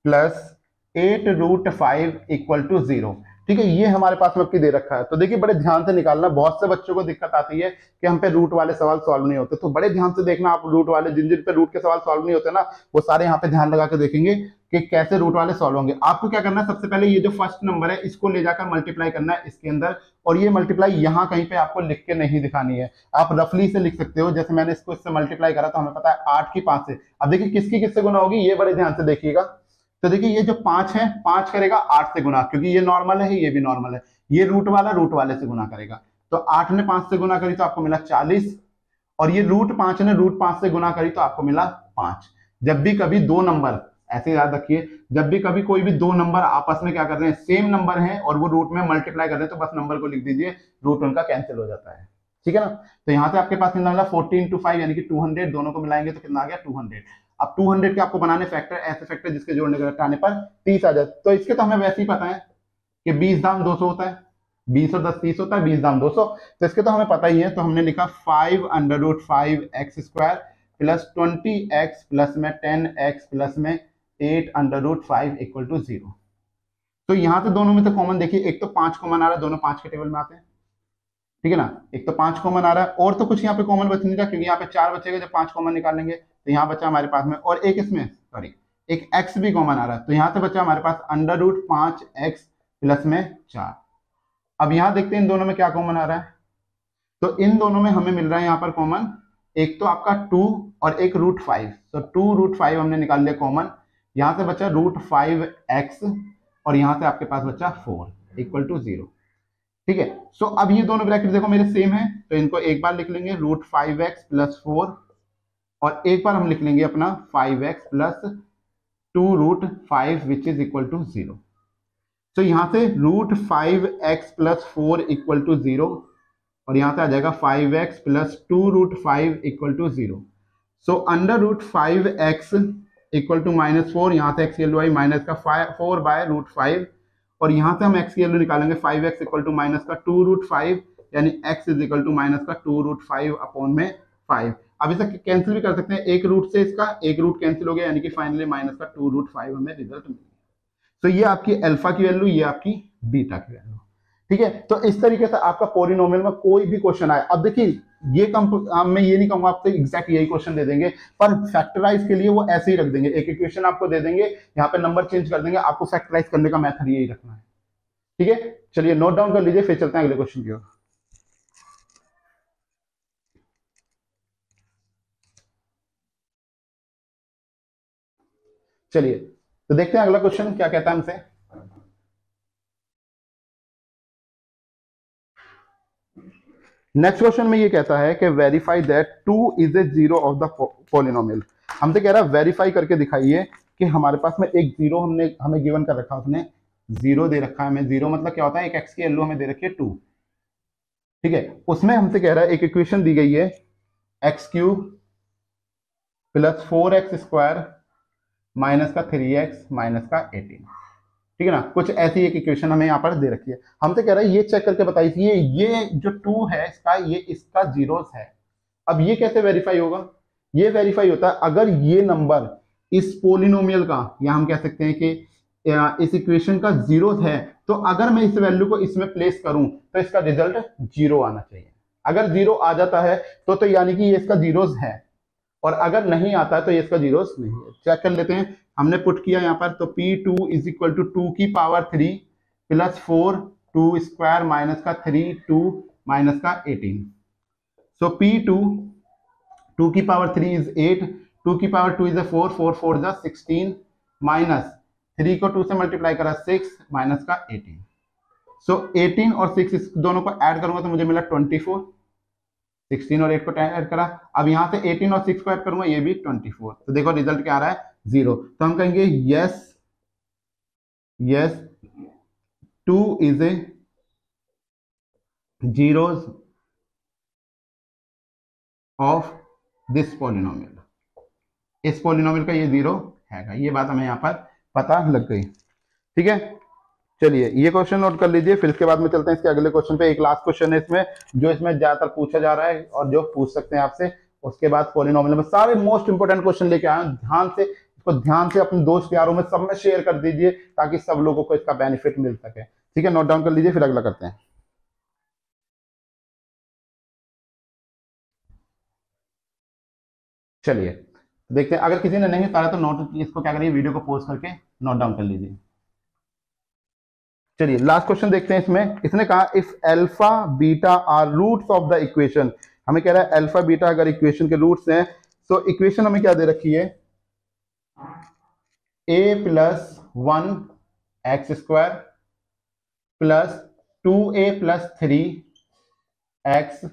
plus 8√5 equal to 0। ठीक है, ये हमारे पास में दे रखा है। तो देखिए बड़े ध्यान से निकालना, बहुत से बच्चों को दिक्कत आती है कि हम पे रूट वाले सवाल सॉल्व नहीं होते, तो बड़े ध्यान से देखना आप। रूट वाले जिन जिन पे रूट के सवाल सॉल्व नहीं होते ना, वो सारे यहाँ पे ध्यान लगा के देखेंगे कि कैसे रूट वाले सॉल्व होंगे। आपको क्या करना है, सबसे पहले ये जो फर्स्ट नंबर है इसको ले जाकर मल्टीप्लाई करना है इसके अंदर, और ये मल्टीप्लाई यहाँ कहीं पे आपको लिख के नहीं दिखानी है, आप रफली से लिख सकते हो। जैसे मैंने इसको इससे मल्टीप्लाई करा तो हमें पता है 8 की 5 से। अब देखिए किसकी किससे गुना होगी, ये बड़े ध्यान से देखिएगा। तो देखिए ये जो 5 है 5 करेगा 8 से गुना, क्योंकि ये नॉर्मल है ये भी नॉर्मल है, ये रूट वाले से गुना करेगा। तो 8 ने 5 से गुना करी तो आपको मिला 40, और ये √5 ने √5 से गुना करी तो आपको मिला 5। जब भी कभी दो नंबर, ऐसे याद रखिए, जब भी कभी कोई भी दो नंबर आपस में क्या कर रहे हैं, सेम नंबर है और वो रूट में मल्टीप्लाई कर रहे हैं, तो बस नंबर को लिख दीजिए, रूट उनका कैंसिल हो जाता है। ठीक है ना। तो यहाँ से आपके पास कितना मिला 40 इंटू 5 यानी कि 200, दोनों को मिलाएंगे तो कितना आ गया 200। अब 200 के आपको बनाने फैक्टर, ऐसे फैक्टर जिसके जोड़ने के घटाने पर 30 आ जाए। तो इसके तो हमें वैसे ही पता है कि 20 दाम 200 होता है, 20 और 10 30 होता है, 20 दाम 200, तो इसके तो हमें पता ही है। तो हमने लिखा 5√5x² प्लस 20x प्लस में 10x प्लस में 8√5 इक्वल टू 0। तो यहां से दोनों में से कॉमन देखिए, एक तो 5 कॉमन आ रहा है, दोनों 5 के टेबल में आते हैं, ठीक है ना। एक तो 5 कॉमन आ रहा है, और तो कुछ यहाँ पे कॉमन बच नहीं रहा क्योंकि यहाँ पे 4 बचेगा जब 5 कॉमन निकालेंगे। तो यहाँ बचा हमारे पास में, और एक इसमें सॉरी एक x भी कॉमन आ रहा है, तो यहाँ से बचा हमारे पास √5x प्लस में 4। अब यहाँ देखते हैं इन दोनों में क्या कॉमन आ रहा है। तो इन दोनों में हमें मिल रहा है यहाँ पर कॉमन, एक तो आपका 2 और एक √5। तो 2√5 हमने निकाल लिया कॉमन, यहाँ से बचा √5x और यहाँ से आपके पास बचा 4 इक्वल टू 0, ठीक है। सो अब ये दोनों ब्रैकेट देखो मेरे सेम है, तो इनको एक बार लिख लेंगे √5x प्लस 4, और एक बार हम लिख लेंगे अपना 5x plus 2√5 which is equal to 0। तो यहां से √5x प्लस 4 इक्वल टू 0, और यहां से आ जाएगा 5x plus 2√5 equal to 0। So √5x equal to -4, यहां से x की वैल्यू आई माइनस का 4/√5, और यहां से हम x की वैल्यू निकालेंगे 5x इक्वल टू माइनस का 2√5 यानी x is equal to minus का 2√5 अपॉन में 5। अब इसे कैंसिल भी कर सकते हैं, एक रूट से इसका एक रूट कैंसिल हो गया यानी कि फाइनली माइनस का 2√5 हमें रिजल्ट मिल गया। तो ये आपकी अल्फा की वैल्यू, ये आपकी बीटा की वैल्यू, ठीक है। तो इस तरीके से आपका पॉलिनोमियल में कोई भी क्वेश्चन आए, अब देखिए ये मैं ये नहीं कहूंगा आपसे एग्जैक्ट यही क्वेश्चन दे देंगे, पर फैक्टराइज के लिए वो ऐसे ही रख देंगे, एक इक्वेशन आपको दे देंगे, यहाँ पे नंबर चेंज कर देंगे, आपको फैक्टराइज करने का मेथड यही रखना है, ठीक है। चलिए नोट डाउन कर लीजिए, फिर चलते हैं अगले क्वेश्चन की ओर। चलिए तो देखते हैं अगला क्वेश्चन क्या कहता है हमसे। नेक्स्ट क्वेश्चन में ये कहता है कि verify that 2 is a zero of the polynomial. हमसे कह रहा है वेरीफाई करके दिखाइए कि हमारे पास में एक जीरो हमें गिवन कर रखा है, उसने जीरो दे रखा है हमें। जीरो मतलब क्या होता है, एक एक्स की वैल्यू हमें दे रखी है 2, ठीक है। उसमें हमसे कह रहा है एक इक्वेशन दी गई है x³ प्लस 4x² माइनस का 3x माइनस का 18, ठीक है ना। कुछ ऐसी एक इक्वेशन हमें यहाँ पर दे रखी है, हमसे कह रहा है ये चेक करके बताइए ये जो 2 है इसका, ये इसका जीरोस है। अब ये कैसे वेरीफाई होगा, ये वेरीफाई होता है अगर ये नंबर इस पोलिनोमियल का, या हम कह सकते हैं कि इस इक्वेशन का जीरो है, तो अगर मैं इस वैल्यू को इसमें प्लेस करूं तो इसका रिजल्ट 0 आना चाहिए। अगर 0 आ जाता है तो यानी कि ये इसका जीरोस है, और अगर नहीं आता है तो ये इसका जीरोस नहीं है। चेक कर लेते हैं, हमने पुट किया यहाँ पर, तो P2 इज इक्वल टू 2 की पावर 3 प्लस 4 2 स्क्वायर माइनस का 3 2 माइनस का 18। सो P2 2 की पावर 3 इज 8, 2 की पावर 2 इज 4 4 4 जा 16 माइनस 3 को 2 से मल्टीप्लाई करा 6 माइनस का 18। सो 18 और 6 इस दोनों को ऐड करूंगा तो मुझे मिला 24, 16 और 8 को ऐड करा। अब यहां से 18 और 6 को ऐड करूंगा, ये भी 24। तो देखो रिजल्ट क्या आ रहा है 0। तो हम कहेंगे yes yes 2 is a zeros of this polynomial, इस पॉलिनोमियल का ये 0 है। ये बात हमें यहाँ पर पता लग गई, ठीक है। चलिए ये क्वेश्चन नोट कर लीजिए, फिर इसके बाद में चलते हैं इसके अगले क्वेश्चन पे। एक लास्ट क्वेश्चन है इसमें, जो इसमें ज्यादातर पूछा जा रहा है और जो पूछ सकते हैं आपसे। उसके बाद पॉलिनोमियल में सारे मोस्ट इंपोर्टेंट क्वेश्चन लेके आए, ध्यान से अपने दोस्त यारों में सब में शेयर कर दीजिए ताकि सब लोगों को इसका बेनिफिट मिल सके, ठीक है। नोट डाउन कर लीजिए, फिर अगला करते हैं। चलिए देखते हैं, अगर किसी ने नहीं उतारा तो नोट इसको क्या करिए, वीडियो को पॉज करके नोट डाउन कर लीजिए। चलिए लास्ट क्वेश्चन देखते हैं इसमें। इसने कहा if alpha beta are roots of the equation, हमें कह रहा है अल्फा बीटा अगर इक्वेशन के रूट्स हैं, तो इक्वेशन हमें क्या दे रखी है, a plus 1x² plus 2a plus 3x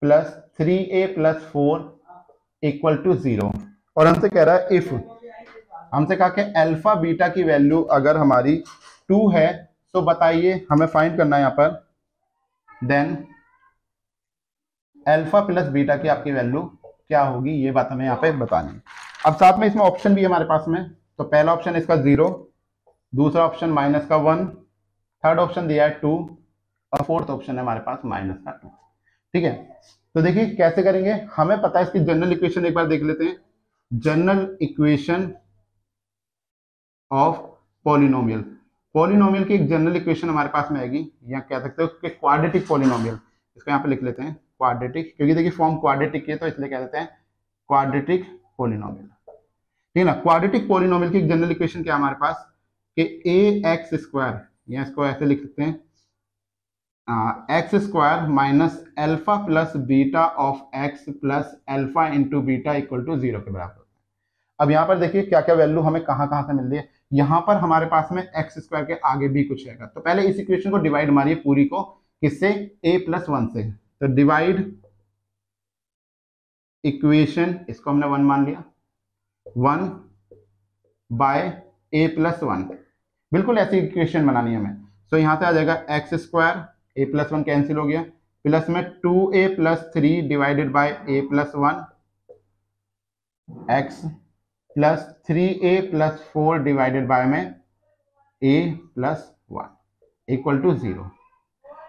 plus 3a plus 4 equal to 0। और हमसे कह रहा है इफ, हमसे कहा कि अल्फा बीटा की वैल्यू अगर हमारी 2 है तो बताइए, हमें फाइंड करना है यहाँ पर, देन अल्फा प्लस बीटा की आपकी वैल्यू क्या होगी, ये बात हमें यहाँ पे बतानी है। अब साथ में इसमें ऑप्शन भी है हमारे पास में, तो पहला ऑप्शन इसका 0, दूसरा ऑप्शन माइनस का 1, थर्ड ऑप्शन दिया है 2 और फोर्थ ऑप्शन है हमारे पास माइनस का 2। ठीक है, तो देखिए कैसे करेंगे, हमें पता है इसकी जनरल इक्वेशन एक बार देख लेते हैं। General equation of polynomial, polynomial की एक जनरल इक्वेशन हमारे पास में आएगी, या कह सकते हो कि क्वाड्रेटिक पॉलिनोमियल, इसको यहाँ पे लिख लेते हैं क्वाड्रेटिक, क्योंकि देखिए फॉर्म क्वाड्रेटिक है तो इसलिए कह देते हैं क्वाड्रेटिक पॉलिनोमियल। ठीक है ना, क्वाड्रेटिक पॉलिनोमियल की एक जनरल इक्वेशन क्या है हमारे पास कि ए एक्स स्क्वायर, या इसको ऐसे लिख सकते हैं X square minus alpha plus beta of X plus alpha into beta equal to 0 के बराबर। अब यहाँ पर देखिए क्या क्या वैल्यू हमें कहाँ कहाँ से मिल रही है। यहाँ पर हमारे पास में एक्स स्क्वायर के आगे भी कुछ रहेगा, तो पहले इस इक्वेशन को डिवाइड मारिए पूरी को, किससे, a प्लस 1 से, तो डिवाइड इक्वेशन, इसको हमने 1 मान लिया, 1 बाय a प्लस 1, बिल्कुल ऐसी इक्वेशन बनानी है हमें। तो यहाँ से आ जाएगा x square, a plus 1 cancel हो गया, प्लस में 2a plus 3 divided by a plus 1 x plus 3a plus 4 divided by में a प्लस 1 इक्वल टू 0।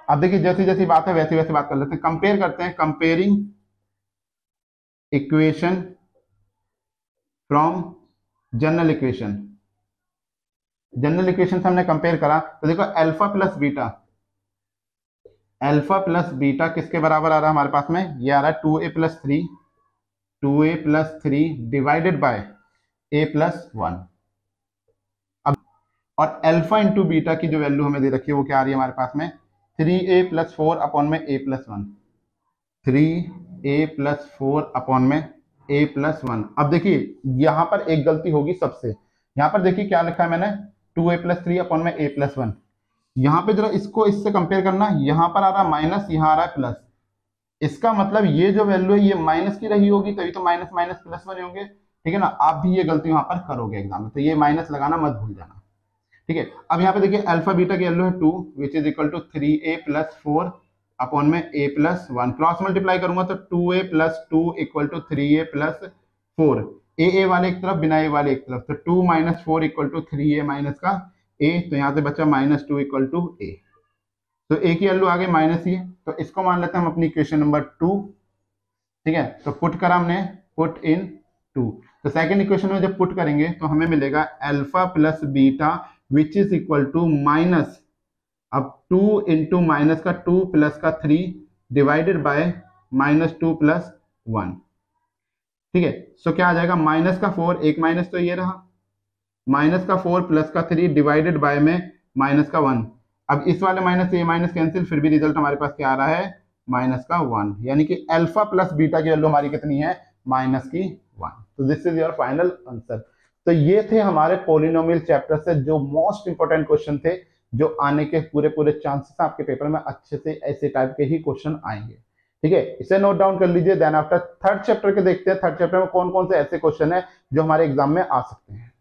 अब देखिए जैसी जैसी बात है वैसी वैसी बात कर लेते हैं, कंपेयर करते हैं, comparing equation from general equation. General equation से हमने कंपेयर करा तो देखो alpha plus beta, alpha plus beta किसके बराबर आ रहा है हमारे पास में, ये आ रहा है 2a plus 3, 2a plus 3 divided by a plus 1। अब और अल्फा इंटू बीटा की जो वैल्यू हमें दे रखी है वो क्या आ रही है हमारे पास में, 3a प्लस 4 अपॉन में a plus 1, 3a plus 4 upon में a प्लस 1। अब देखिए यहां पर एक गलती होगी सबसे, यहां पर देखिए क्या लिखा है मैंने, 2a प्लस 3 अपॉन में a प्लस 1, यहां पे जरा इसको इससे कंपेयर करना, यहां पर आ रहा माइनस, यहां आ रहा है प्लस, इसका मतलब ये जो वैल्यू है ये माइनस की रही होगी, तभी तो माइनस माइनस प्लस बने होंगे। ठीक है ना, आप भी ये गलती वहां पर करोगे एग्जाम में, तो ये माइनस लगाना मत भूल जाना। ठीक है, अब यहाँ पे देखिए अल्फा बीटा की वैल्यू है 2 which is equal to 3a plus 4 upon में a प्लस 1, क्रॉस मल्टीप्लाई करूंगा तो 2a plus 2 equal to 3a plus 4, A वाले एक तरफ बिना ए वाले एक तरफ, तो 2 minus 4 equal to 3a minus का a, तो यहाँ से बचा माइनस 2 इक्वल टू a, तो a की वैल्यू आ गई माइनस ही, तो इसको मान लेते हैं हम अपनी इक्वेशन नंबर 2। ठीक है, तो पुट करा हमने, पुट इन 2, तो सेकंड इक्वेशन में जब पुट करेंगे तो हमें मिलेगा alpha plus beta which is equal to minus, अब 2 इंटू माइनस का 2 प्लस का 3 डिवाइडेड बाय माइनस 2 प्लस 1। ठीक है, सो क्या आ जाएगा, माइनस का 4, एक माइनस तो ये रहा, माइनस का 4 प्लस का 3 डिवाइडेड बाय में माइनस का 1। अब इस वाले माइनस से ये माइनस कैंसिल, फिर भी रिजल्ट हमारे पास क्या आ रहा है, माइनस का 1, यानी कि अल्फा प्लस बीटा की वैल्यू हमारी कितनी है, माइनस की 1। तो this is your final answer. तो ये थे हमारे पॉलिनोमियल चैप्टर से जो मोस्ट इंपोर्टेंट क्वेश्चन थे, जो आने के पूरे पूरे चांसेस आपके पेपर में अच्छे से ऐसे टाइप के ही क्वेश्चन आएंगे। ठीक है, इसे नोट डाउन कर लीजिए। देन आफ्टर थर्ड चैप्टर के देखते हैं, थर्ड चैप्टर में कौन कौन से ऐसे क्वेश्चन है जो हमारे एग्जाम में आ सकते हैं।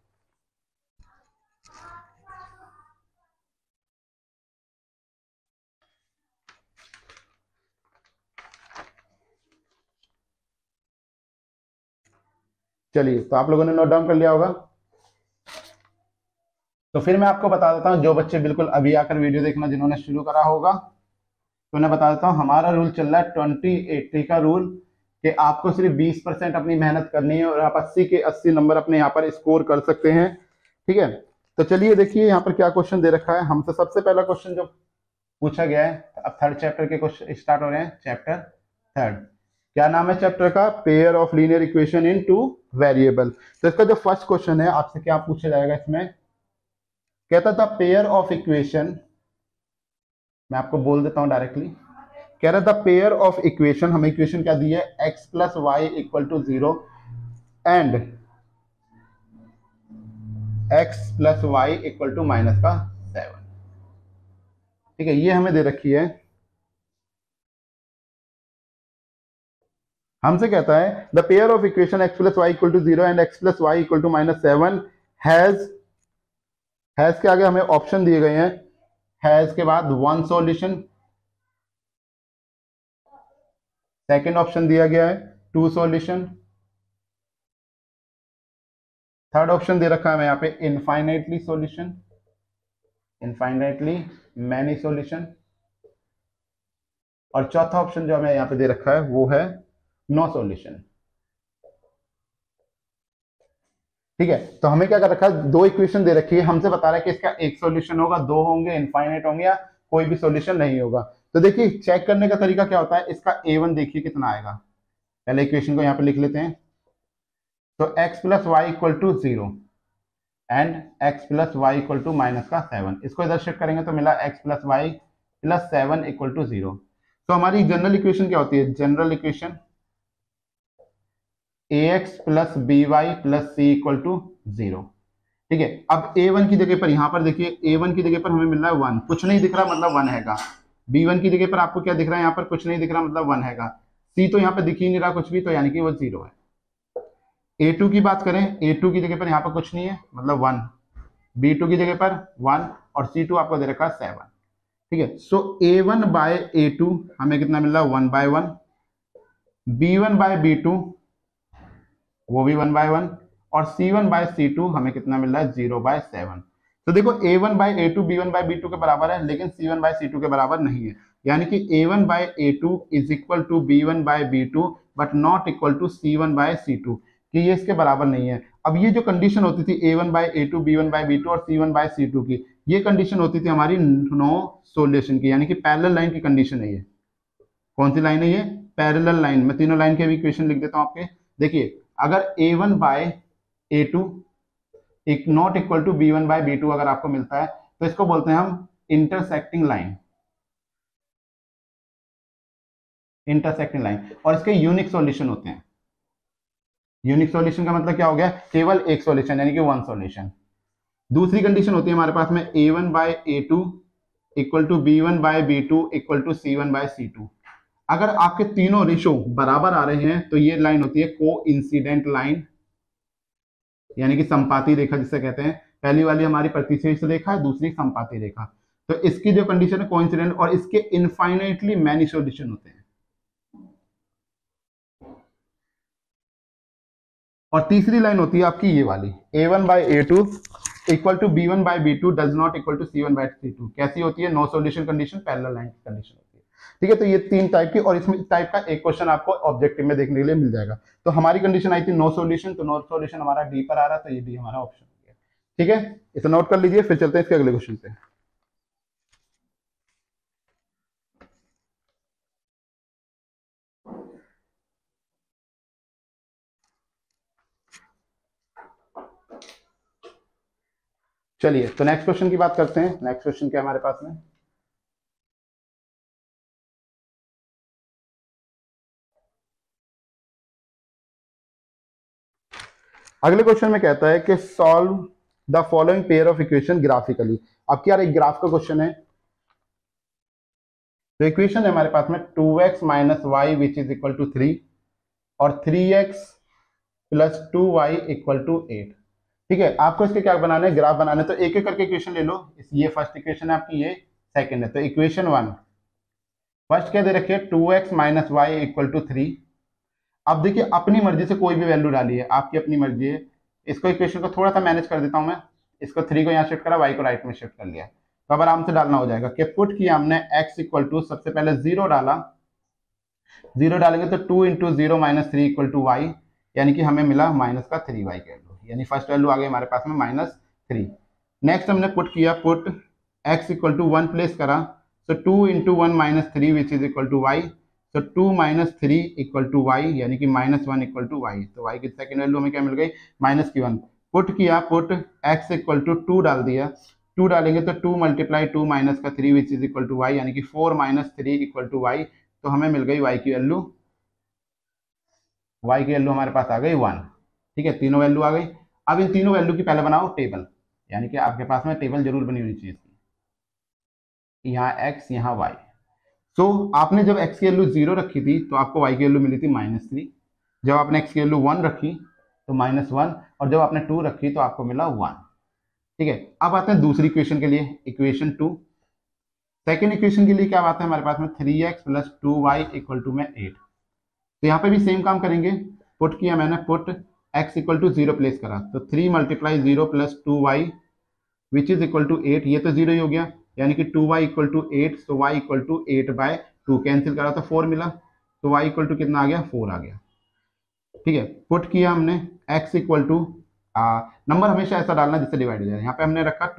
चलिए, तो आप लोगों ने नोट डाउन कर लिया होगा, तो फिर मैं आपको बता देता हूं, जो बच्चे बिल्कुल अभी आकर वीडियो देखना जिन्होंने शुरू करा होगा, तो मैं बता देता हूं हमारा रूल चल रहा है 20-80 का रूल, कि आपको सिर्फ 20% अपनी मेहनत करनी है और आप 80 के 80 नंबर अपने यहाँ पर स्कोर कर सकते हैं। ठीक है, तो चलिए देखिए यहाँ पर क्या क्वेश्चन दे रखा है हमसे। सबसे पहला क्वेश्चन जो पूछा गया है, अब थर्ड चैप्टर के क्वेश्चन स्टार्ट हो रहे हैं, चैप्टर थर्ड, क्या नाम है चैप्टर का, pair of linear equation in 2 variable. तो इसका जो फर्स्ट क्वेश्चन है आपसे क्या पूछा जाएगा इसमें, कहता था पेयर ऑफ इक्वेशन, मैं आपको बोल देता हूं डायरेक्टली, कह रहा था पेयर ऑफ इक्वेशन, हमें इक्वेशन क्या दी है, x plus Y equal to 0 and x plus Y equal to minus का 7। ठीक है, ये हमें दे रखी है, हमसे कहता है the pair of equation x plus Y equal to 0 and x plus Y equal to minus 7 has के आगे हमें ऑप्शन दिए गए हैं, हैज के बाद वन सॉल्यूशन, सेकेंड ऑप्शन दिया गया है 2 सॉल्यूशन। थर्ड ऑप्शन दे रखा है हमें यहाँ पे infinitely solution, infinitely many solution. और चौथा ऑप्शन जो हमें यहाँ पे दे रखा है वो है नो सॉल्यूशन। ठीक है, तो हमें क्या कर रखा है, दो इक्वेशन दे रखी है, हमसे बता रहा है कि इसका एक सॉल्यूशन होगा, दो होंगे, इनफाइनाइट होंगे, या कोई भी सॉल्यूशन नहीं होगा। तो देखिए चेक करने का तरीका क्या होता है, इसका a1 देखिए कितना आएगा। पहले इक्वेशन को यहाँ पे लिख लेते हैं। तो x plus Y equal to 0 and x plus Y equal to minus का 7, इसको इधर शिफ्ट करेंगे तो मिला x plus Y plus 7 equal to 0। तो हमारी जनरल इक्वेशन क्या होती है, general equation ax plus B Y plus C equal to 0। ठीक है, अब a1 की जगह पर यहां पर देखिए, a1 की जगह पर हमें मिल रहा है 1, कुछ नहीं दिख रहा मतलब 1 हैगा। b1 की जगह पर आपको क्या दिख रहा है, यहाँ पर कुछ नहीं दिख रहा मतलब 1 हैगा। c तो यहाँ पे दिख ही नहीं रहा कुछ भी, तो यानी कि वो 0 है। a2 की बात करें, a2 की जगह पर यहाँ पर कुछ नहीं है मतलब 1, b2 की जगह पर 1 और c2 आपको दे रखा है 7। ठीक है, सो a1 बाय a2 हमें कितना मिल रहा है 1 बाय 1, b1 बाय b2 वो भी 1 बाय 1, और c1 बाय c2 हमें कितना मिल रहा है 0 बाय 7। तो देखो a1 by a2 b1 by b2 के बराबर है, लेकिन c1 बाय c2 के बराबर नहीं है। यानी कि a1 by a2 is equal to b1 by b2 but not equal to c1 by c2, कि ये इसके बराबर नहीं है। अब ये जो कंडीशन होती थी a1 by a2 b1 by b2 और c1 बाय c2 की, ये कंडीशन होती थी हमारी नो सॉल्यूशन की, यानी कि पैरेलल लाइन की कंडीशन है ये। कौन सी लाइन है ये, पैरेलल लाइन। मैं तीनों लाइन के भी इक्वेशन लिख देता हूं आपके। देखिए अगर a1 by a2 not equal to b1 by b2 अगर आपको मिलता है तो इसको बोलते हैं हम इंटरसेक्टिंग लाइन, इंटरसेक्टिंग लाइन, और इसके यूनिक सॉल्यूशन होते हैं। यूनिक सॉल्यूशन का मतलब क्या हो गया, केवल एक सॉल्यूशन यानी कि वन सॉल्यूशन। दूसरी कंडीशन होती है हमारे पास में a1 by a2 equal to b1 by b2 equal to c1 by c2। अगर आपके तीनों रेशो बराबर आ रहे हैं तो ये लाइन होती है को इंसिडेंट लाइन, यानी कि संपाती रेखा जिसे कहते हैं। पहली वाली हमारी प्रतिशीर्ष रेखा है, दूसरी संपाती रेखा। तो इसकी जो कंडीशन है कोइंसिडेंट, और इसके इनफाइनाइटली मैनी सॉल्यूशन होते हैं। और तीसरी लाइन होती है आपकी ये वाली a1 by a2 equal to b1 by b2 does not equal to c1 by c2। कैसी होती है, no solution condition, parallel line condition होती है। ठीक है, तो ये तीन टाइप की, और इसमें टाइप का एक क्वेश्चन आपको ऑब्जेक्टिव में देखने के लिए मिल जाएगा। तो हमारी कंडीशन आई थी नो सॉल्यूशन, तो नो सॉल्यूशन हमारा डी पर आ रहा है, तो ये डी हमारा ऑप्शन हो गया। ठीक है, इसे नोट कर लीजिए, फिर चलते हैं इसके अगले क्वेश्चन पे। चलिए तो नेक्स्ट क्वेश्चन की बात करते हैं। नेक्स्ट क्वेश्चन क्या है हमारे पास में, अगले क्वेश्चन में कहता है कि solve the following pair of equation graphically. अब क्या एक ग्राफ का क्वेश्चन है। तो इक्वेशन है हमारे पास में 2x minus Y which is equal to 3 और 3x plus 2y equal to 8। ठीक है, आपको इसके क्या बनाना है, ग्राफ बनाना है। तो एक एक करके इक्वेशन ले लो। ये फर्स्ट इक्वेशन है आपकी, ये सेकंड है। तो इक्वेशन 1 फर्स्ट क्या दे रखी है, 2x minus Y equal to 3। अब देखिए अपनी मर्जी से कोई भी वैल्यू डाली है, आपकी अपनी मर्जी है। इसको इक्वेशन को थोड़ा सा मैनेज कर देता हूं मैं। इसको 3 को यहाँ शिफ्ट करा, y को राइट में शिफ्ट कर लिया, तो अब आराम से डालना हो जाएगा। कि पुट किया हमने x इक्वल टू, सबसे पहले 0 डाला, 0 डालेंगे तो 2 into 0 minus 3 equal to Y, यानी कि हमें मिला माइनस का 3y की वैल्यू, यानी फर्स्ट वैल्यू आ गई हमारे पास में -3। नेक्स्ट हमने पुट किया, put x equal to 1 place करा, तो 2 into 1 minus 3 which is equal to Y, तो 2 माइनस 3 इक्वल टू वाई, यानी कि -1 इक्वल टू वाई। तो वाई की सेकंड वैल्यू हमें क्या मिल गई, -1। पुट किया, पुट x इक्वल टू 2 डाल दिया, 2 डालेंगे तो 2 मल्टीप्लाई 2 माइनस का 3 which is equal to Y, यानी कि 4 माइनस 3 इक्वल टू वाई। तो हमें मिल गई y की वैल्यू, y की वैल्यू हमारे पास आ गई 1। ठीक है, तीनों वैल्यू आ गई। अब इन तीनों वैल्यू की पहले बनाओ टेबल, यानी कि आपके पास में टेबल जरूर बनी होनी चाहिए। यहाँ x यहाँ y। सो आपने जब x की वैल्यू 0 रखी थी तो आपको y की वैल्यू मिली थी -3। जब आपने x की वैल्यू 1 रखी तो -1, और जब आपने 2 रखी तो आपको मिला 1। ठीक है, अब आते हैं दूसरी इक्वेशन के लिए, इक्वेशन 2। सेकेंड इक्वेशन के लिए क्या बात है हमारे पास में, 3x plus 2y equal to में 8। तो यहाँ पे भी सेम काम करेंगे, पुट किया मैंने, put x equal to 0 place करा, तो 3 multiply 0 plus 2y which is equal to 8, ये तो 0 ही हो गया, यानी कि 2y इक्वल टू 8, तो y इक्वल टू 8/2, कैंसिल करा तो 4 मिला, तो y इक्वल टू कितना आ गया, 4 आ गया। ठीक है, पुट किया हमने x इक्वल टू, नंबर हमेशा ऐसा डालना जिससे डिवाइड हो जाए, यहाँ पे हमने रखा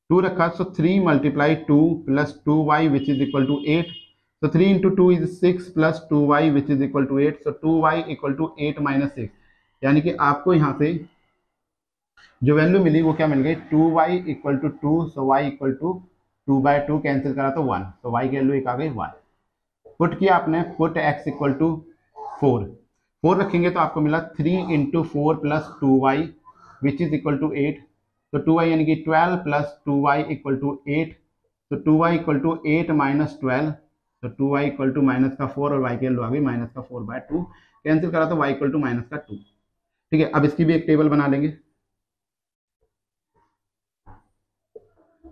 2 रखा, so 3 multiply 2 plus 2y which is equal to 8, so 3 into 2 is 6 plus 2y which is equal to 8, so 2y equal to 8 minus 6, यानी कि आपको यहाँ से जो वैल्यू मिली वो क्या मिल गई, 2y equal to 2, so y equal to 2/2, cancel करा तो 1, so y की वैल्यू एक आ गई 1। पुट किया आपने, पुट x इक्वल टू 4 रखेंगे तो आपको मिला 3 into 4 plus 2y which is equal to 8, तो 2y यानी कि 12 plus 2y equal to 8, तो 2y equal to 8 minus 12, तो 2y इक्वल टू माइनस का 4 और y की वैल्यू आ गई माइनस का 4/2, कैंसिल करा तो y इक्वल टू माइनस का 2। ठीक है, अब इसकी भी एक टेबल बना लेंगे,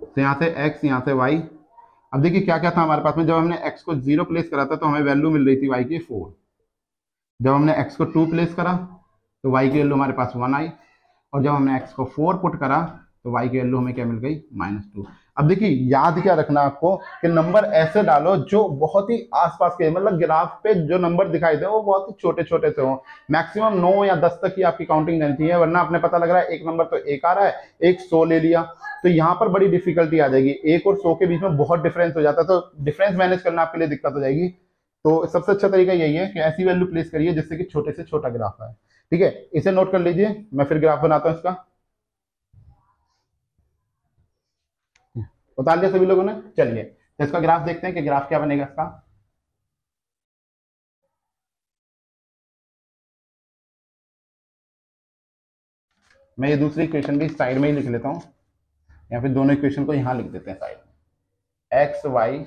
तो यहाँ से x, यहाँ से y। अब देखिए क्या क्या था हमारे पास में, जब हमने x को 0 प्लेस करा था तो हमें वैल्यू मिल रही थी y की 4, जब हमने x को 2 प्लेस करा तो y की वैल्यू हमारे पास 1 आई, और जब हमने x को 4 पुट करा तो y की वैल्यू हमें क्या मिल गई, -2। अब देखिए याद क्या रखना आपको कि नंबर ऐसे डालो जो बहुत ही आसपास के, मतलब ग्राफ पे जो नंबर दिखाई दे वो बहुत ही छोटे छोटे से हो, मैक्सिमम 9 या 10 तक ही आपकी काउंटिंग रहनी चाहिए, वरना आपने पता लग रहा है एक नंबर तो एक आ रहा है, एक 100 ले लिया, तो यहाँ पर बड़ी डिफिकल्टी आ जाएगी, 1 और 100 के बीच में बहुत डिफरेंस हो जाता है, तो डिफरेंस मैनेज करना आपके लिए दिक्कत हो जाएगी। तो सबसे अच्छा तरीका यही है कि ऐसी वैल्यू प्लेस करिए जिससे कि छोटे से छोटा ग्राफ आए। ठीक है, इसे नोट कर लीजिए, मैं फिर ग्राफ बनाता हूँ इसका। उतार लिया सभी लोगों ने, चलिए तो इसका ग्राफ देखते हैं कि ग्राफ क्या बनेगा इसका। मैं ये दूसरी इक्वेशन भी साइड में ही लिख लेता हूं, या फिर दोनों इक्वेशन को यहां लिख देते हैं साइड में, एक्स वाई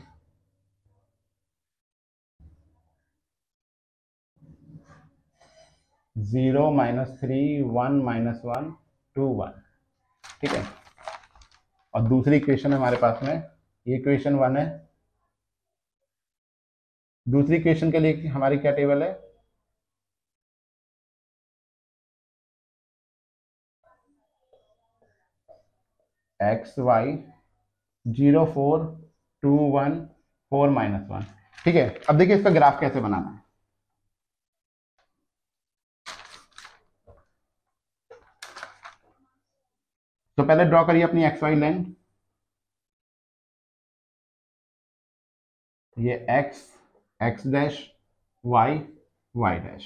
-0 -3 1 -1 2 1। ठीक है, और दूसरी इक्वेशन है हमारे पास में, ये इक्वेशन 1 है। दूसरी इक्वेशन के लिए हमारी क्या टेबल है, एक्स वाई 0 4 2 1 4 -1। ठीक है, अब देखिए इसका ग्राफ कैसे बनाना है। तो पहले ड्रॉ करिए अपनी एक्स वाई लाइन, ये X X dash Y Y dash.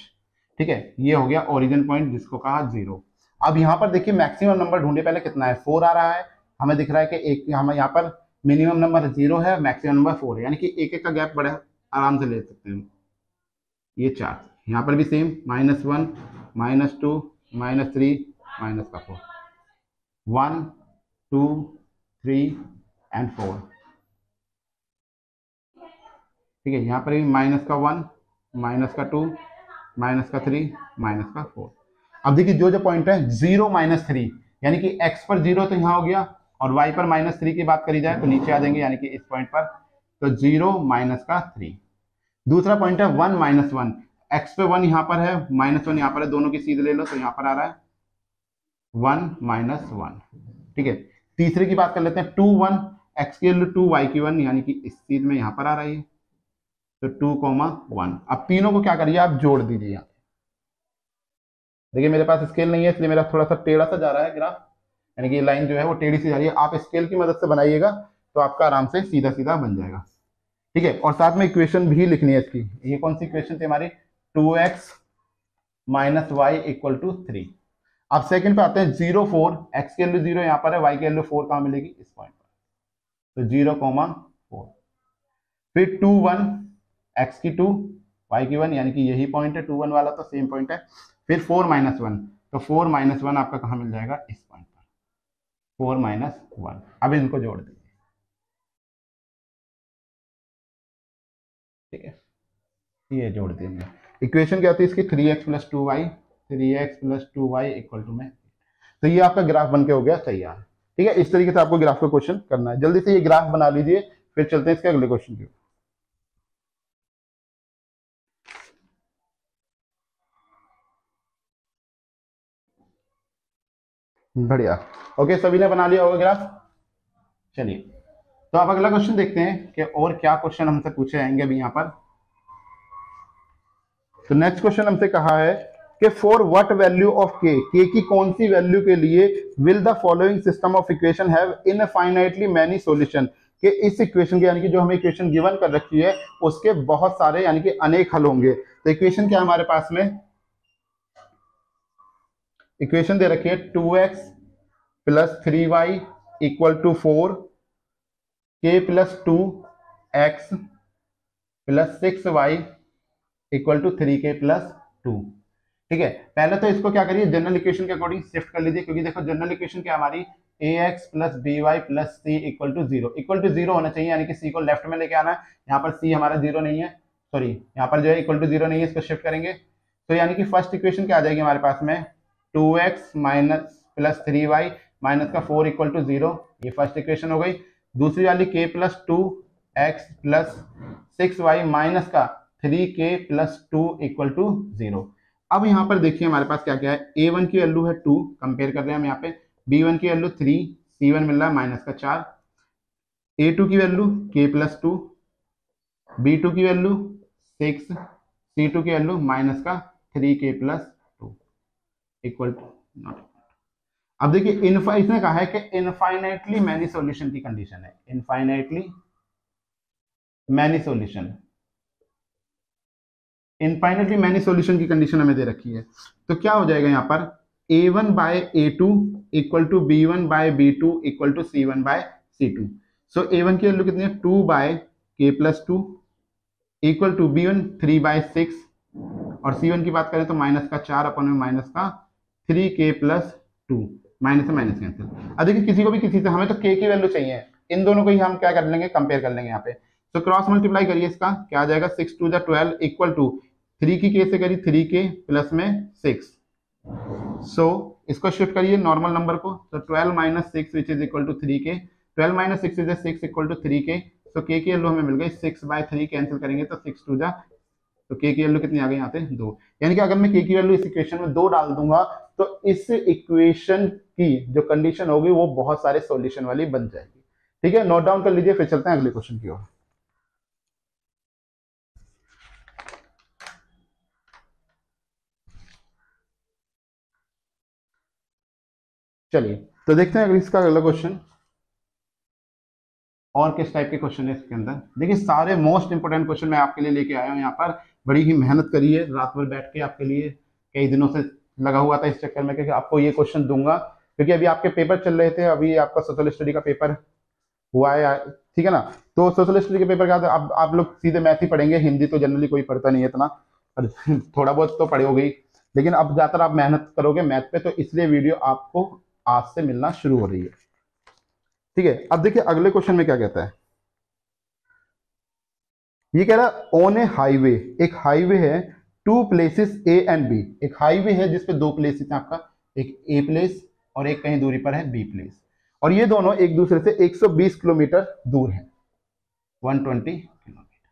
ठीक है, ये हो गया ओरिजिन पॉइंट जिसको कहा 0। अब यहाँ पर देखिए मैक्सिमम नंबर ढूंढे, पहले कितना है, 4 आ रहा है, हमें दिख रहा है कि एक, हम यहाँ पर मिनिमम नंबर 0 है, मैक्सिमम नंबर 4 है, यानी कि एक एक का गैप बड़ा आराम से ले सकते हैं। ये 4, यहाँ पर भी सेम, -1 -2 -3 -4 1 2 3 एंड 4। ठीक है, यहाँ पर भी -1 -2 -3 -4। अब देखिए जो जो पॉइंट है 0 -3, यानी कि x पर 0 तो यहाँ हो गया, और y पर -3 की बात करी जाए तो नीचे आ जाएंगे, यानी कि इस पॉइंट पर, तो 0 -3। दूसरा पॉइंट है 1 -1, x पे 1 यहाँ पर है, -1 यहाँ पर है, दोनों की सीध ले लो तो यहाँ पर आ रहा है 1 -1। ठीक है, तीसरे की बात कर लेते हैं 2 1, x की वैल्यू 2 y की 1, यानी कि इस चीज में यहाँ पर आ रही है, तो 2 1। अब तीनों को क्या करिए, आप जोड़ दीजिए। देखिए मेरे पास स्केल नहीं है इसलिए मेरा थोड़ा सा टेढ़ा सा जा रहा है ग्राफ, यानी कि लाइन जो है वो टेढ़ी सी जा रही है, आप स्केल की मदद से बनाइएगा तो आपका आराम से सीधा सीधा बन जाएगा। ठीक है, और साथ में इक्वेशन भी लिखनी है इसकी, ये कौन सी इक्वेशन थी हमारी, 2x - y = 3। अब सेकंड पे आते हैं 0 4, x की वैल्यू 0 यहाँ पर है, y की वैल्यू 4 कहाँ मिलेगी, इस पॉइंट पर, तो 0 4। फिर 2 1, x की 2 y की 1, यानी कि यही पॉइंट है 2 1 वाला, तो सेम पॉइंट है। फिर 4 -1, तो 4 -1 आपका कहाँ मिल जाएगा, इस पॉइंट पर, 4 -1। अब इनको जोड़ दीजिए। ठीक है, ये जोड़ देंगे, इक्वेशन क्या होती है इसकी, 3x + 2y 3x + 2y = में, तो ये आपका ग्राफ बन के हो गया तैयार। ठीक है, इस तरीके से आपको ग्राफ का क्वेश्चन करना है, जल्दी से ये ग्राफ बना लीजिए, फिर चलते हैं इसके अगले क्वेश्चन की। बढ़िया। ओके, सभी ने बना लिया होगा ग्राफ। चलिए, तो अब अगला क्वेश्चन देखते हैं कि और क्या क्वेश्चन हमसे पूछे जाएंगे अभी यहाँ पर। तो नेक्स्ट क्वेश्चन हमसे कहा है कि फॉर व्हाट वैल्यू ऑफ के की कौन सी वैल्यू के लिए will the following system of equation have infinitely many solution, कि इस इक्वेशन के यानी कि जो हमें इक्वेशन गिवन कर रखी है उसके बहुत सारे यानी कि अनेक हल होंगे। तो इक्वेशन क्या है हमारे पास में, इक्वेशन दे रखी है 2x plus 3y equal to 4, K plus 2x प्लस 6y equal to 3k plus 2। ठीक है, पहले तो इसको क्या करिए, जनरल इक्वेशन के अकॉर्डिंग शिफ्ट कर लीजिए, क्योंकि देखो जनरल इक्वेशन क्या हमारी ax plus by plus c equal to zero होना चाहिए, यानी कि c को लेफ्ट में लेके आना है। यहाँ पर c हमारा जीरो नहीं है, सॉरी यहाँ पर जो है इक्वल टू जीरो नहीं है, इसको शिफ्ट करेंगे तो यानी कि फर्स्ट इक्वेशन क्या आ जाएगी हमारे पास में 2x minus plus 3y minus का 4 इक्वल टू जीरो, ये फर्स्ट इक्वेशन हो गई। दूसरी वाली k प्लस 2x प्लस 6y माइनस का 3k plus 2 equal to zero. अब यहाँ पर देखिए हमारे पास क्या क्या है, a1 की वैल्यू है 2, कंपेयर कर रहे हैं हम यहाँ पे, b1 की वैल्यू 3, c1 मिल रहा है माइनस का 4, a2 की वैल्यू k प्लस 2, b2 की वैल्यू 6, c2 की वैल्यू माइनस का 3k plus 2 equal to not. अब देखिए इसने कहा है कि इनफाइनाइटली मैनी सॉल्यूशन की कंडीशन है, infinitely many solution, infinitely many solution की कंडीशन हमें दे रखी है। तो क्या हो जाएगा यहाँ पर a1 by a2 equal to b1 by b2 equal to c1 by c2। So a1 की वैल्यू कितनी है 2 by k plus 2 equal to b1 3 by 6, और c1 की बात करें तो माइनस का 4 अपन में माइनस का 3k प्लस 2, माइनस से माइनस कैंसिल। अब देखिए किसी को भी किसी से हमें तो k की वैल्यू चाहिए, इन दोनों को ही हम क्या कर लेंगे, कंपेयर कर लेंगे यहाँ पे। तो क्रॉस मल्टीप्लाई करिए, इसका क्या आ जाएगा 6 टू द 12 इक्वल टू 3 की k से करिए 3k प्लस में 6। सो इसको शिफ्ट करिए नॉर्मल नंबर को, तो 12 minus 6 which is equal to 3k, 12 minus 6 is 6 equal to 3k। So k की वैल्यू हमें मिल गई 6 बाय 3, कैंसिल करेंगे तो 6 टू द, तो k की वैल्यू कितनी आ गई यहाँ पे 2। यानी कि अगर मैं k की वैल्यू इस इक्वेशन में 2 डाल दूंगा तो इस इक्वेशन की जो कंडीशन होगी वो बहुत सारे सॉल्यूशन वाली बन जाएगी। ठीक है, नोट डाउन कर लीजिए, फिर चलते हैं अगले क्वेश्चन की ओर। चलिए, तो देखते हैं अगर इसका अगला क्वेश्चन और किस टाइप के क्वेश्चन है इसके अंदर। देखिए सारे मोस्ट इंपोर्टेंट क्वेश्चन मैं आपके लिए लेके आया हूँ यहाँ पर, बड़ी ही मेहनत करी है रात भर बैठ के आपके लिए, कई दिनों से लगा हुआ था इस चक्कर में कि आपको ये क्वेश्चन दूंगा, क्योंकि अभी आपके पेपर चल रहे थे, अभी आपका सोशल स्टडी का पेपर हुआ है, ठीक है ना। तो सोशल स्टडी के पेपर का अब आप लोग सीधे मैथ ही पढ़ेंगे, हिंदी तो जनरली कोई पढ़ता नहीं है इतना, थोड़ा बहुत तो पढ़े हो गई, लेकिन अब ज्यादातर आप मेहनत करोगे मैथ पे, तो इसलिए वीडियो आपको आज से मिलना शुरू हो रही है। ठीक है, अब देखिए अगले क्वेश्चन में क्या कहता है, ये कह रहा है ऑन ए हाईवे, एक हाईवे है, two places A and B, एक हाईवे है जिसपे दो प्लेसेस है आपका, एक ए प्लेस और एक कहीं दूरी पर है बी प्लेस, और ये दोनों एक दूसरे से 120 किलोमीटर दूर है, 120 किलोमीटर।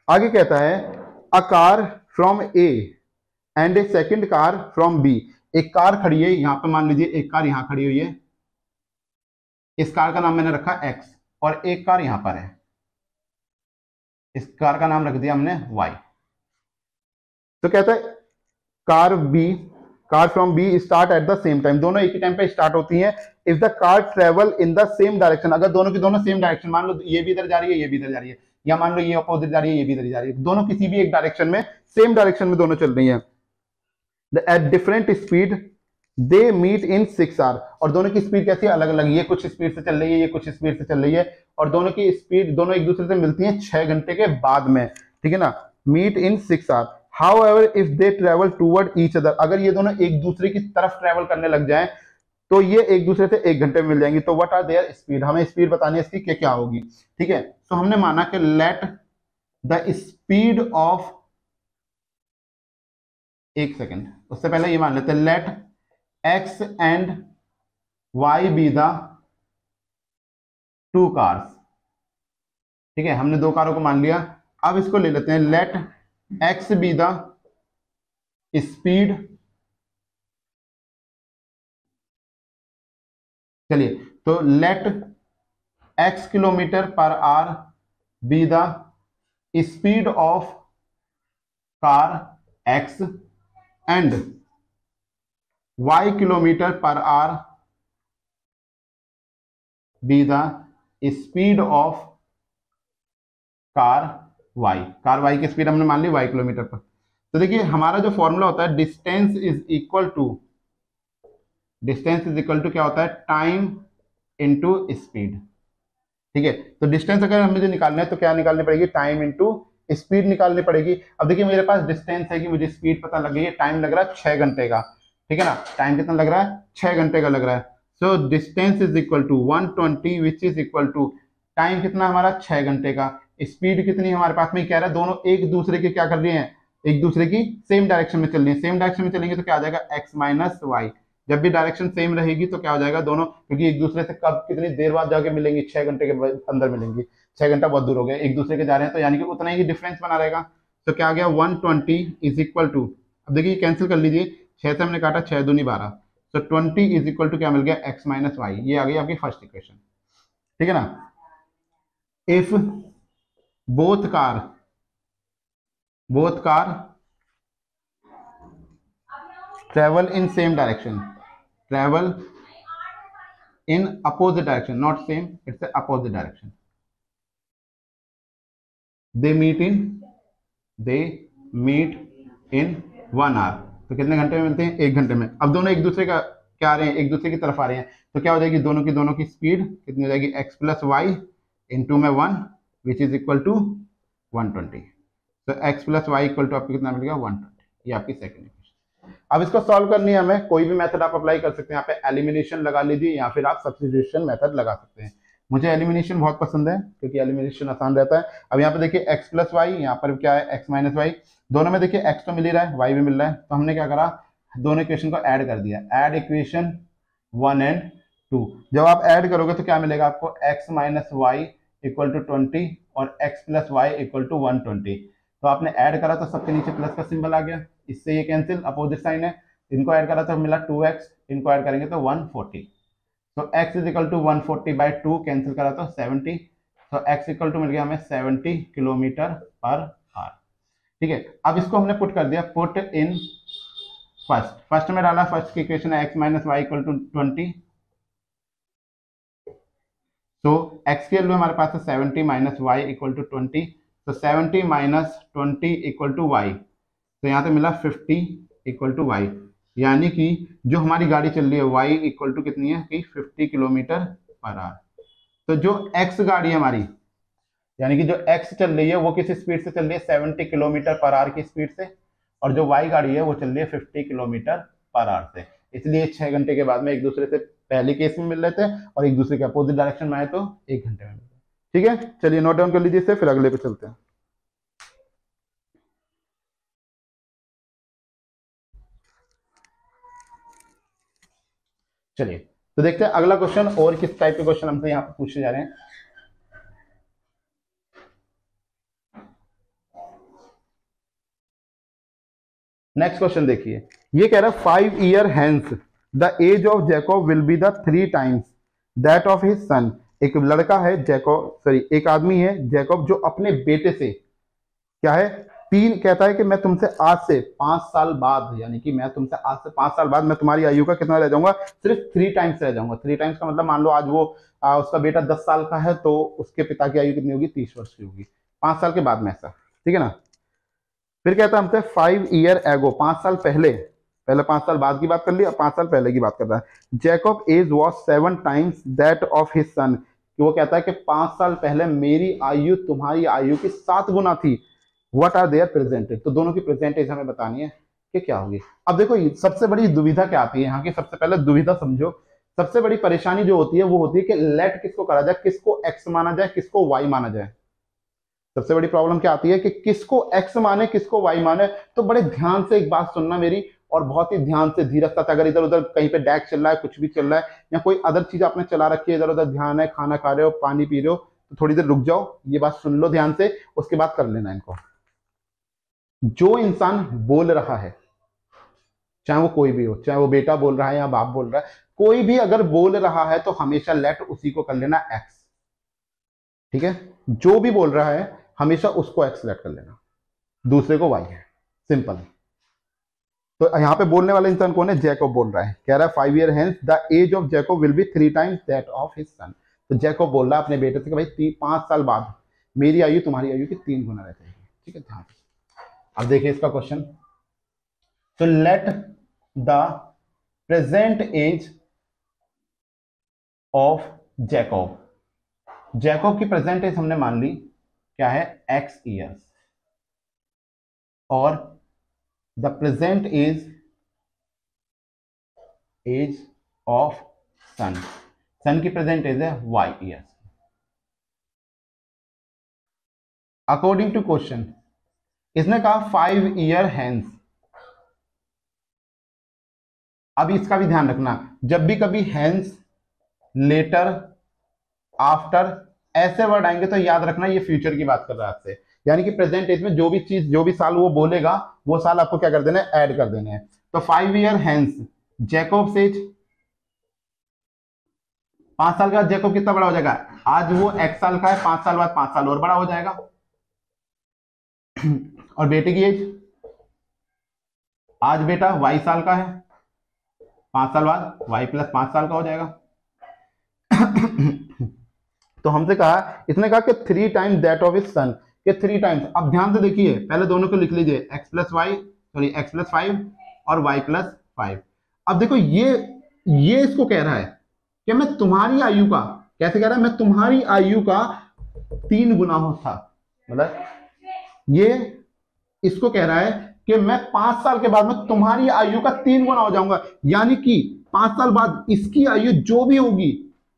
आगे कहता है a car from A and a second car from B, एक कार खड़ी है यहां पे, मान लीजिए एक कार यहां खड़ी हुई है, इस कार का नाम मैंने रखा एक्स, और एक कार यहां पर है, इस कार का नाम रख दिया हमने वाई। तो कहता है car from B start at the same time, दोनों एक ही टाइम पे स्टार्ट होती हैं, if the car travel in the same direction, अगर दोनों की दोनों सेम डायरेक्शन, मान लो ये भी इधर जा रही है ये भी इधर जा रही है, या मान लो ये अपोजिट जा रही है ये भी इधर जा रही है, दोनों किसी भी एक डायरेक्शन में, सेम डायरेक्शन में दोनों चल रही है, at different speed they meet in 6 hour, और दोनों की स्पीड कैसी है, अलग अलग, ये कुछ स्पीड से चल रही है ये कुछ स्पीड से चल रही है, और दोनों की स्पीड दोनों एक दूसरे से मिलती है 6 घंटे के बाद में, ठीक है ना, meet in 6 hour. However, if they travel toward each other, अगर ये दोनों एक दूसरे की तरफ ट्रेवल करने लग जाएं तो ये एक दूसरे से 1 घंटे में मिल जाएंगी, तो व्हाट आर देयर स्पीड, हमें स्पीड बतानी है इसकी क्या क्या होगी। ठीक है, तो हमने माना कि लेट द स्पीड ऑफ, एक सेकेंड उससे पहले ये मान लेते हैं, let X and Y be the two cars, ठीक है, हमने दो कारों को मान लिया। अब इसको ले लेते हैं, let X be the speed चलिए, तो let x kilometre per hour be the speed of car x एंड y kilometre per hour be the speed of car y की स्पीड हमने मान ली y किलोमीटर पर। तो देखिए हमारा जो फॉर्मूला होता है डिस्टेंस इज इक्वल टू क्या होता है, टाइम इनटू स्पीड। ठीक है, तो डिस्टेंस अगर हमें जो निकालना है तो क्या निकालनी पड़ेगी, टाइम इनटू स्पीड निकालनी पड़ेगी। अब देखिए मेरे पास डिस्टेंस है कि मुझे स्पीड पता लग गई है, टाइम लग रहा है 6 घंटे का। ठीक है ना, टाइम कितना लग रहा है, 6 घंटे का लग रहा है। So distance is equal to 120 which is equal to time कितना हमारा 6 घंटे का, स्पीड कितनी हमारे पास में कह रहा है, दोनों एक दूसरे के क्या कर रही हैं, एक दूसरे की सेम डायरेक्शन में चल रही है। सेम डायरेक्शन में चलेंगे तो क्या आ जाएगा, x माइनस वाई। जब भी डायरेक्शन सेम रहेगी तो क्या हो जाएगा, दोनों क्योंकि एक दूसरे से कब कितनी देर बाद जाके मिलेंगी, 6 घंटे के अंदर मिलेंगी। 6 घंटा बहुत दूर हो गया, एक दूसरे के जा रहे हैं तो यानी कि उतना ही डिफरेंस बना रहेगा। तो क्या आ गया 120 इज इक्वल टू, अब देखिए कैंसिल कर लीजिए, 6 से हमने काटा 6 दूनी 12, तो 20 इज इक्वल टू क्या मिल गया, x माइनस वाई। ये आ गई आपकी फर्स्ट इक्वेशन। ठीक है ना, if both car travel in same direction, travel in opposite direction, not same, it's the opposite direction, they meet in 1 hour। तो कितने घंटे में मिलते हैं, 1 घंटे में। अब दोनों एक दूसरे का क्या आ रहे हैं, एक दूसरे की तरफ आ रहे हैं, तो क्या हो जाएगी, दोनों की स्पीड कितनी हो जाएगी, x प्लस वाई इंटू में 1 विच इज इक्वल टू 120। तो x plus Y equal to आपको कितना मिलेगा, 120। ये आपकी सेकंड इक्वेशन। अब इसको सॉल्व करनी है हमें, कोई भी मेथड आप अप्लाई कर सकते हैं, यहाँ पे एलिमिनेशन लगा लीजिए या फिर आप सब्स्टिट्यूशन मेथड लगा सकते हैं। मुझे एलिमिनेशन बहुत पसंद है क्योंकि एलिमिनेशन आसान रहता है। अब यहाँ पे देखिए x प्लस वाई, यहाँ पर क्या है x माइनस वाई, दोनों में देखिए x तो मिल ही रहा है, y भी मिल रहा है, तो हमने क्या करा, दोनों इक्वेशन को ऐड कर दिया, ऐड इक्वेशन 1 एंड 2। जब आप ऐड करोगे तो क्या मिलेगा आपको, x minus Y equal to 20 और x plus Y equal to 120। तो आपने ऐड करा तो सबके नीचे प्लस का सिंबल आ गया, इससे ये कैंसिल, अपोजिट साइन है, इनको ऐड करा तो मिला 2x, इनको ऐड करेंगे तो 140। तो x is equal to 140 by 2 cancel करा तो 70, तो x इक्वल टू मिल गया हमें 70 किलोमीटर पर आवर। ठीक है, अब इसको हमने पुट कर दिया, पुट इन फर्स्ट में डाला, फर्स्ट की इक्वेशन है x minus Y equal to 20, तो x की वैल्यू हमारे पास है 70 माइनस वाई इक्वल टू 20, तो 70 माइनस 20 इक्वल टू वाई, तो यहाँ पे मिला 50 इक्वल टू वाई, यानी कि जो हमारी गाड़ी चल रही है वाई इक्वल टू कितनी है कि 50 किलोमीटर पर आवर। तो जो x गाड़ी है हमारी, यानी कि जो x चल रही है वो किस स्पीड से चल रही है, 70 किलोमीटर पर आवर की स्पीड से, और जो y गाड़ी है वो चल रही है 50 किलोमीटर पर आवर से। इसलिए 6 घंटे के बाद में एक दूसरे से पहले केस में मिल रहे थे और एक दूसरे के अपोजिट डायरेक्शन में आए तो 1 घंटे में मिल रहे। ठीक है, चलिए नोट डाउन कर लीजिए इसे, फिर अगले पे चलते हैं। चलिए तो देखते हैं अगला क्वेश्चन और किस टाइप के क्वेश्चन हमसे यहाँ पे पूछे जा रहे हैं। नेक्स्ट क्वेश्चन देखिए, ये कह रहा है 5 year hence the age of Jacob will be the 3 times that of his son. एक लड़का है जैकब, सॉरी एक आदमी है जैकब जो अपने बेटे से क्या है, 3 कहता है कि मैं तुमसे आज से 5 साल बाद, यानी कि मैं तुमसे आज से 5 साल बाद मैं तुम्हारी आयु का कितना रह जाऊंगा, सिर्फ 3 टाइम्स रह जाऊंगा। 3 टाइम्स का मतलब मान लो आज वो उसका बेटा 10 साल का है तो उसके पिता की आयु कितनी होगी, 30 वर्ष की होगी, 5 साल के बाद में ऐसा। ठीक है ना, फिर कहता है हमसे 5 ईयर एगो, 5 साल पहले, पहले 5 साल बाद की बात कर ली, अब 5 साल पहले की बात कर रहा है। Jacob age was 7 times that of his son, वो कहता है कि 5 साल पहले मेरी आयु तुम्हारी आयु की 7 गुना थी। व्हाट आर देयर प्रेजेंटेड, तो दोनों की प्रेजेंटेज हमें बतानी है कि क्या होगी। अब देखो सबसे बड़ी दुविधा क्या आती है यहाँ की, सबसे पहले दुविधा समझो, सबसे बड़ी परेशानी जो होती है वो होती है कि लेट किसको करा जाए, किसको एक्स माना जाए, किसको वाई माना जाए। सबसे बड़ी प्रॉब्लम क्या आती है कि किसको एक्स माने किसको वाई माने। तो बड़े ध्यान से एक बात सुनना मेरी, और बहुत ही ध्यान से धीरजता से, अगर इधर उधर कहीं पे डैक चल रहा है, कुछ भी चल रहा है, या कोई अदर चीज आपने चला रखी है, इधर उधर ध्यान है, खाना खा रहे हो, पानी पी रहे हो, तो थोड़ी देर रुक जाओ, ये बात सुन लो ध्यान से, उसके बाद कर लेना इनको। जो इंसान बोल रहा है, चाहे वो कोई भी हो, चाहे वो बेटा बोल रहा है या बाप बोल रहा है, कोई भी अगर बोल रहा है तो हमेशा लेट उसी को कर लेना एक्स, ठीक है, जो भी बोल रहा है हमेशा उसको एक्स लेट कर लेना, दूसरे को वाई है, सिंपल। तो यहां पे बोलने वाला इंसान कौन है? जैकब बोल रहा है, कह रहा है 5 year hence the age of Jacob will be 3 times that of his son. तो जैकब बोल रहा है अपने बेटे से कि भाई 5 साल बाद मेरी आयु तुम्हारी आयु की 3 गुना रह जाएगी, ठीक है, ध्यान। अब देखिए इसका क्वेश्चन। तो let the present age of Jacob, Jacob की प्रेजेंट एज हमने मान ली क्या है? एक्स ईयर्स, और the present age of son, son की प्रेजेंट एज है y years. According to question इसने कहा 5 ईयर हैंस। अब इसका भी ध्यान रखना, जब भी कभी हैंस, लेटर, आफ्टर ऐसे वर्ड आएंगे तो याद रखना ये फ्यूचर की बात कर रहा है आपसे, यानी कि प्रेजेंट एज में जो भी चीज, जो भी साल वो बोलेगा वो साल आपको क्या कर देना है? ऐड कर देने हैं। तो 5 ईयर हैंस जैकब एज, 5 साल के बाद जैकब कितना बड़ा हो जाएगा? आज वो x साल का है, 5 साल बाद 5 साल और बड़ा हो जाएगा। और बेटे की एज, आज बेटा y साल का है, 5 साल बाद y प्लस 5 साल का हो जाएगा। तो हमसे कहा, इसने कहा कि 3 टाइम्स दैट ऑफ हिज सन, कि 3 टाइम्स। अब ध्यान से देखिए, पहले दोनों को लिख लीजिए, x प्लस 5 और y प्लस 5। अब देखो ये इसको कह रहा है कि मैं तुम्हारी आयु का, कैसे कह रहा है? मैं तुम्हारी आयु का 3 गुना था, मतलब ये इसको कह रहा है कि मैं 5 साल के बाद में तुम्हारी आयु का 3 गुना हो जाऊंगा, यानी कि 5 साल बाद इसकी आयु जो भी होगी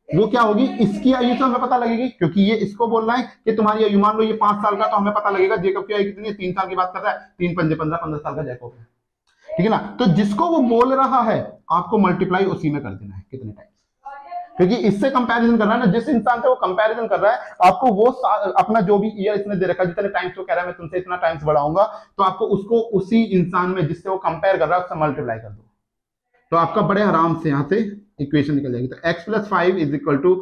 वो क्या होगी? इसकी आयु से हमें पता लगेगी, क्योंकि ये इसको बोल रहा है कि तुम्हारी आयु, मान लो ये 5 साल का, तो हमें पता लगेगा जेकब की आयु कितनी है? 3 साल की बात कर रहा है, 3 पंजे 15, 15 साल का जेकब है, ठीक है ना। तो जिसको वो बोल रहा है आपको मल्टीप्लाई उसी में कर देना है, कितने टाइम्स, क्योंकि इससे कंपैरिजन कर रहा है ना, जिस इंसान से वो कंपैरिजन कर रहा है आपको वो अपना जो भी ईयर इसने दे रखा है, जितने टाइम्स वो कह रहा है मैं तुमसे इतना टाइम्स बढ़ाऊंगा, तो आपको उसको उसी इंसान में जिससे वो कंपेयर कर रहा है उससे मल्टीप्लाई कर दो, तो आपका बड़े आराम से यहां से इक्वेशन निकल जाएगी। तो x plus 5 is equal to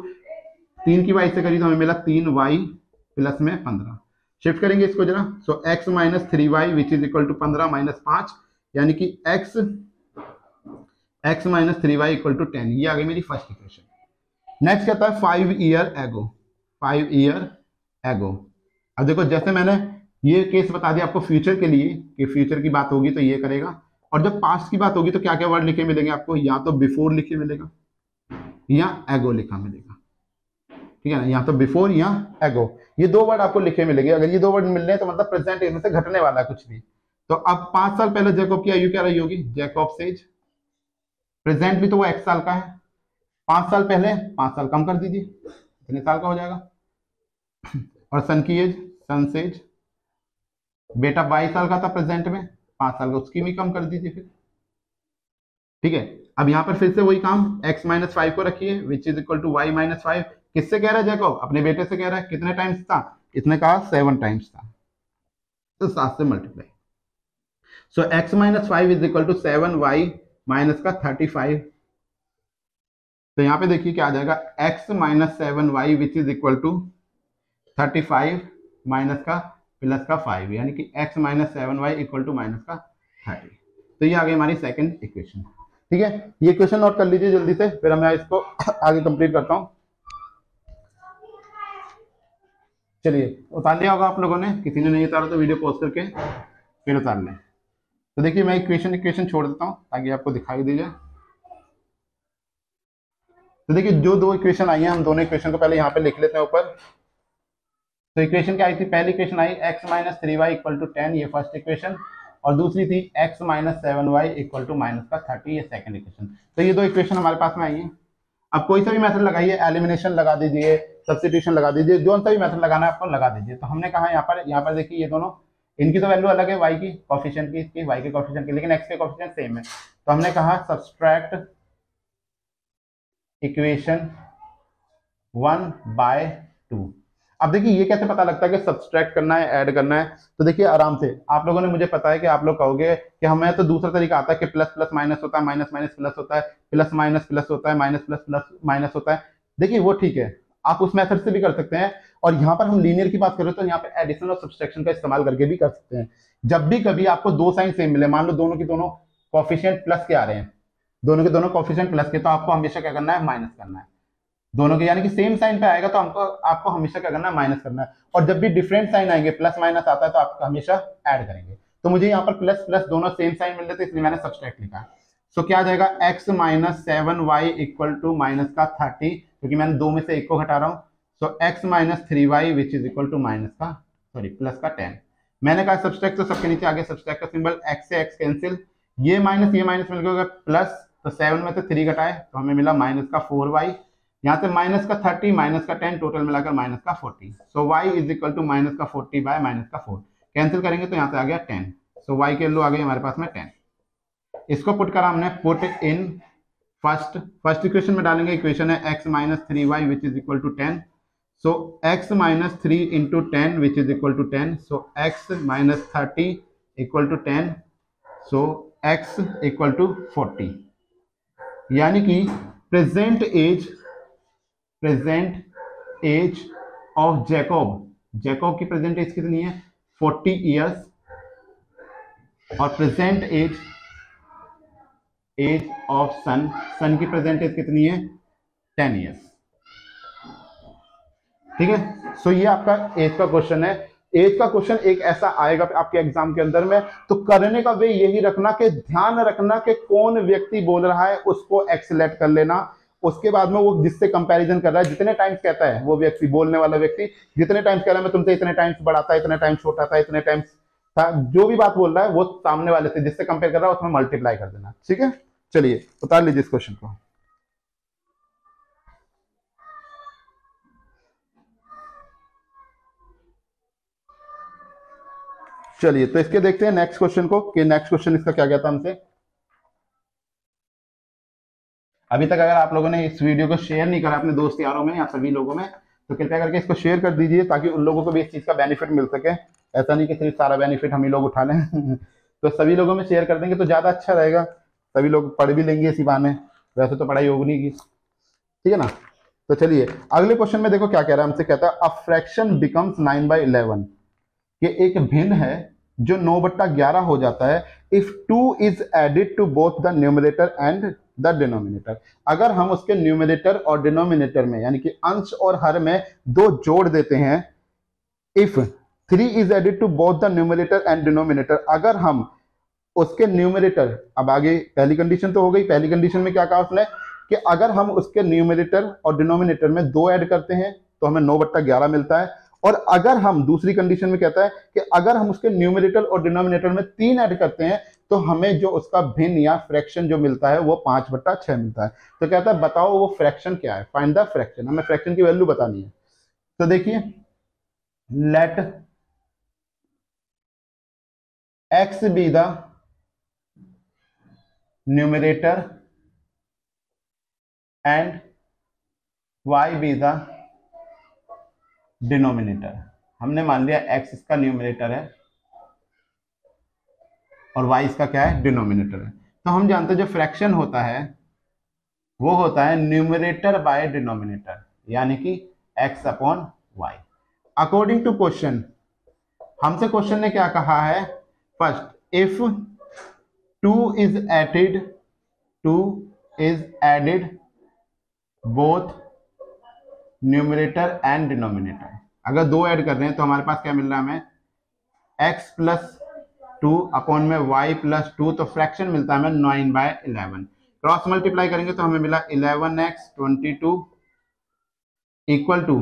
3 की वाई से करी तो हमें मिला 3y प्लस में 15। शिफ्ट करेंगे इसको जरा, so x minus 3y which is equal to 15 minus 5, यानी कि x minus 3y equal to 10। ये आ गई मेरी फर्स्ट इक्वेशन। नेक्स्ट कहता है 5 ईयर एगो, 5 ईयर एगो। अब देखो जैसे मैंने ये केस बता दिया आपको फ्यूचर के लिए कि फ्यूचर की बात होगी तो ये करेगा, और जब पास्ट की बात होगी तो क्या क्या वर्ड लिखे मिलेंगे आपको? या तो बिफोर लिखे मिलेगा या एगो लिखा मिलेगा, ठीक है ना, या तो बिफोर या एगो, ये 2 वर्ड आपको लिखे मिलेंगे। अगर ये 2 वर्ड मिल रहे हैं तो मतलब प्रेजेंट एज में से घटने वाला है कुछ भी। तो अब 5 साल पहले जैकब की आयु क्या रही होगी? जैकब एज, प्रेजेंट भी तो वो x साल का है, 5 साल पहले 5 साल कम कर दीजिए, कितने साल का हो जाएगा? और सन की एज, सन एज, बेटा 22 साल का था प्रेजेंट में, 5 साल का उसकी भी कम कर दीजिए फिर, ठीक है। अब यहां पर फिर से वही काम, x माइनस 5 को रखिए which is equal to y minus 5। किससे कह रहा है जैकब? अपने बेटे से कह रहा है। कितने टाइम्स था? इसने कहा 7 टाइम्स था, तो 7 से multiply. So x minus 5 is equal to 7y minus का 35। तो यहां पे देखिए क्या आ जाएगा, x minus 7y which is equal to 35 minus का प्लस का 5, यानी कि x minus 7y equal to minus का 30। तो ये आ गई हमारी सेकंड इक्वेशन, ठीक है। ये क्वेश्चन नोट कर लीजिए जल्दी से, फिर मैं इसको आगे कंप्लीट करता हूं। चलिए, उतार लिया होगा आप लोगों ने, किसी ने नहीं उतारा तो वीडियो पॉज करके फिर उतार लें। तो देखिए मैं इक्वेशन छोड़ देता हूं ताकि आपको दिखाई दे जाए। तो देखिए जो 2 इक्वेशन आई हैं, हम दोनों इक्वेशन को पहले यहाँ पे लिख लेते हैं ऊपर। तो इक्वेशन क्या आई थी? पहली इक्वेशन आई x minus 3y equal to 10, ये फर्स्ट इक्वेशन, और दूसरी थी x minus 7y equal to minus का 30, ये सेकंड इक्वेशन। तो ये 2 इक्वेशन हमारे पास में आई है। अब कोई सा भी मेथड लगाइए, एलिमिनेशन लगा दीजिए, सब्स्टिट्यूशन लगा दीजिए, जो सा भी मेथड लगाना है आपको लगा दीजिए। तो हमने कहा यहाँ पर देखिए ये दोनों, इनकी तो वैल्यू अलग है, y की कोफिशिएंट की, इसकी y के कोफिशिएंट की, लेकिन x के कोफिशिएंट सेम है। तो हमने कहा सब्सट्रैक्ट इक्वेशन 1/2। अब देखिए ये कैसे पता लगता है कि सब्सट्रैक्ट करना है ऐड करना है, तो देखिए आराम से आप लोगों ने, मुझे पता है कि आप लोग कहोगे कि हमें तो दूसरा तरीका आता है कि प्लस प्लस माइनस होता है, माइनस माइनस प्लस होता है, प्लस माइनस प्लस होता है, माइनस प्लस प्लस माइनस होता है। देखिए वो ठीक है, आप उस मेथड से भी कर सकते हैं, और यहाँ पर हम लीनियर की बात करें तो यहाँ पे एडिशन और सब्सट्रैक्शन का इस्तेमाल करके भी कर सकते हैं। जब भी कभी आपको दो साइन सेम मिले, मान लो दोनों की दोनों कोफिशिएंट प्लस के आ रहे हैं, दोनों के दोनों कोफिशिएंट प्लस के, तो आपको हमेशा क्या करना है, माइनस करना है। दोनों के यानी कि सेम साइन पे आएगा तो हमको आपको हमेशा क्या करना है, माइनस करना है। और जब भी डिफरेंट साइन आएंगे, प्लस माइनस आता है, तो आपको हमेशा ऐड करेंगे। तो मुझे यहाँ पर प्लस प्लस दोनों सेम साइन मिल रहे थे, इसलिए मैंने सब्सट्रैक्ट लिखा। सो क्या आ जाएगा, x minus 7y equal to minus का 30, क्योंकि मैंने दो में से एक को घटा रहा हूँ। So x minus 3y which is equal to minus का प्लस का 10। मैंने कहा सब्सट्रैक्ट, तो सबके नीचे आगे सब्सट्रैक्ट का सिंबल, x से x कैंसिल, ये माइनस मिल गया प्लस, तो 7 में से 3 घटाए तो हमें मिला माइनस का 4y, यहाँ से माइनस का 30 माइनस का 10 टोटल मिलाकर माइनस का 40। So y is equal to minus का 40 बाय माइनस का 4, कैंसिल करेंगे तो यहाँ से आ गया 10। सो y की वैल्यू आ गई हमारे पास में 10। इसको पुट करा हमने, पुट इन फर्स्ट इक्वेशन में डालेंगे, इक्वेशन है x minus 3y which is equal to 10। So x minus 3 into 10 which is equal to 10। So x minus 30 equal to 10। So x equal to 40, यानी कि प्रेजेंट एज ऑफ जैकब की प्रेजेंट एज कितनी है, 40 इयर्स, और प्रेजेंट एज ऑफ सन की प्रेजेंट एज कितनी है, 10 इयर्स। ठीक है, सो ये आपका एज का क्वेश्चन है। एज का क्वेश्चन एक ऐसा आएगा आपके एग्जाम के अंदर में, तो करने का वे यही रखना कि ध्यान रखना कि कौन व्यक्ति बोल रहा है, उसको एक्सलेक्ट कर लेना। उसके बाद में वो जिससे कंपैरिजन कर रहा है, जितने टाइम्स कहता है वो व्यक्ति, बोलने वाला व्यक्ति जितने टाइम्स कह रहा है मैं तुमसे इतने टाइम्स बड़ा था, इतने टाइम्स छोटा था, इतने टाइम्स था, जो भी बात बोल रहा है वो सामने वाले से जिससे कंपेयर कर रहा है उसमें मल्टीप्लाई कर देना। ठीक है, चलिए उतार लीजिए इस क्वेश्चन को। चलिए तो इसके देखते हैं नेक्स्ट क्वेश्चन को, कि नेक्स्ट क्वेश्चन इसका क्या कहता हमसे। अभी तक अगर आप लोगों ने इस वीडियो को शेयर नहीं करा अपने दोस्त यारों में या सभी लोगों में, तो कृपया करके इसको शेयर कर दीजिए, ताकि उन लोगों को भी इस चीज का बेनिफिट मिल सके। ऐसा नहीं कि सिर्फ सारा बेनिफिट हम ही लोग उठा लें तो सभी लोगों में शेयर कर देंगे तो ज्यादा अच्छा रहेगा, सभी लोग पढ़ भी लेंगे इसी बहाने, वैसे तो पढ़ाई होगी नहीं की। ठीक है ना, तो चलिए अगले क्वेश्चन में देखो क्या कह रहा है हमसे। कहता है अ फ्रैक्शन बिकम्स 9/11, कि एक भिन्न है जो 9/11 हो जाता है if 2 is added to both the numerator and the denominator. अगर हम उसके न्यूमरेटर और डिनोमिनेटर में, यानी कि अंश और हर में 2 जोड़ देते हैं। If 3 is added to both the numerator and denominator, अगर हम उसके न्यूमरेटर, अब आगे पहली कंडीशन तो हो गई, पहली कंडीशन में क्या कहा उसने कि अगर हम उसके न्यूमरेटर और डिनोमिनेटर में 2 ऐड करते हैं तो हमें 9/11 मिलता है। और अगर हम दूसरी कंडीशन में कहता है कि अगर हम उसके न्यूमरेटर और डिनोमिनेटर में 3 ऐड करते हैं तो हमें जो उसका भिन्न या फ्रैक्शन जो मिलता है वो 5/6 मिलता है। तो कहता है बताओ वो फ्रैक्शन क्या है, फाइंड द फ्रैक्शन, हमें फ्रैक्शन की वैल्यू बतानी है। तो देखिए, let x be the numerator and y be the denominator. हमने मान लिया x इसका न्यूमरेटर है और y इसका क्या है, डिनोमिनेटर है। तो हम जानते हैं जो फ्रैक्शन होता है वो होता है न्यूमरेटर बाय डिनोमिनेटर, यानी कि x upon y। According to question, हमसे क्वेश्चन ने क्या कहा है, first if 2 is added both numerator and denominator. अगर 2 ऐड कर रहे हैं तो हमारे पास क्या मिल रहा है हमें, x प्लस 2 अपॉन में y प्लस 2, तो फ्रैक्शन मिलता है हमें 9/11। क्रॉस मल्टीप्लाई करेंगे तो हमें मिला 11x 22 equal to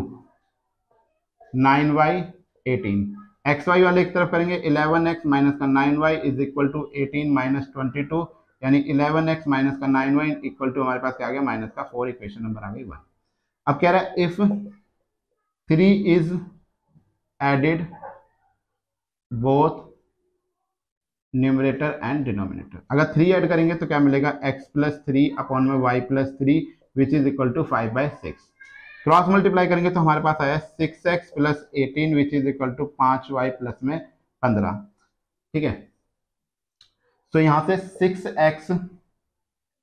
9y18। X Y वाले एक तरफ करेंगे, 11x माइनस का 9y is equal to 18 minus 22, यानी 11x माइनस का 9y इक्वल टू हमारे पास क्या आ गया, माइनस का 4। इक्वेशन नंबर आ गई 1। अब कह रहा है if 3 is added both numerator and denominator. अगर 3 ऐड करेंगे तो क्या मिलेगा, x प्लस 3 अपॉन में y plus 3 which is equal to 5/6। Cross multiply करेंगे तो हमारे पास आया 6x plus 18 which is equal to 5y plus में 15। ठीक है, तो यहां से 6x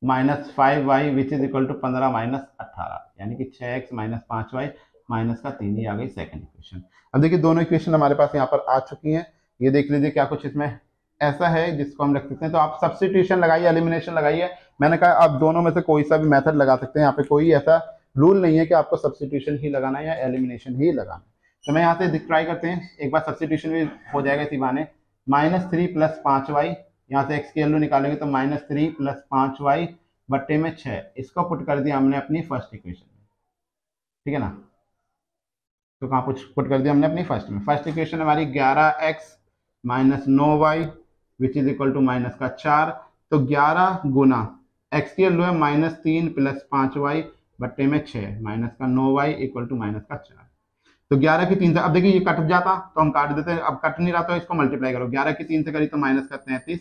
minus 5y which is equal to 15 minus 18, यानी कि 6x माइनस 5y माइनस का 3, ये आ गई सेकंड इक्वेशन। अब देखिए दोनों इक्वेशन हमारे पास यहाँ पर आ चुकी हैं। ये देख लीजिए क्या कुछ इसमें ऐसा है जिसको हम रख सकते हैं। तो आप सब्स्टिट्यूशन लगाइए, एलिमिनेशन लगाइए। मैंने कहा आप दोनों में से कोई सा भी मेथड लगा सकते हैं, यहाँ पे कोई ऐसा रूल नहीं है कि आपको सब्स्टिट्यूशन ही लगाना है या एलिमिनेशन ही लगाना है। तो मैं यहाँ से ट्राई करते हैं, एक बार सब्स्टिट्यूशन भी हो जाएगा इसी बहाने। -3 प्लस 5y, यहाँ से x की वैल्यू निकालेंगे तो -3 प्लस 5y बट्टे में 6, इसको पुट कर दिया हमने अपनी फर्स्ट इक्वेशन में। ठीक है ना, तो कहाँ पुट कर दिया हमने अपनी फर्स्ट में। फर्स्ट इक्वेशन हमारी 11x minus 9y which is equal to minus का 4। तो 11 गुना x की वैल्यू है -3 प्लस 5y बट्टे में 6 माइनस का 9y इक्वल टू माइनस का 4। तो 11 की 3 से, अब देखिए ये कट जाता तो हम काट देते हैं, अब कट नहीं रहा तो इसको मल्टीप्लाई करो। 11 की 3 से करी तो माइनस का 33,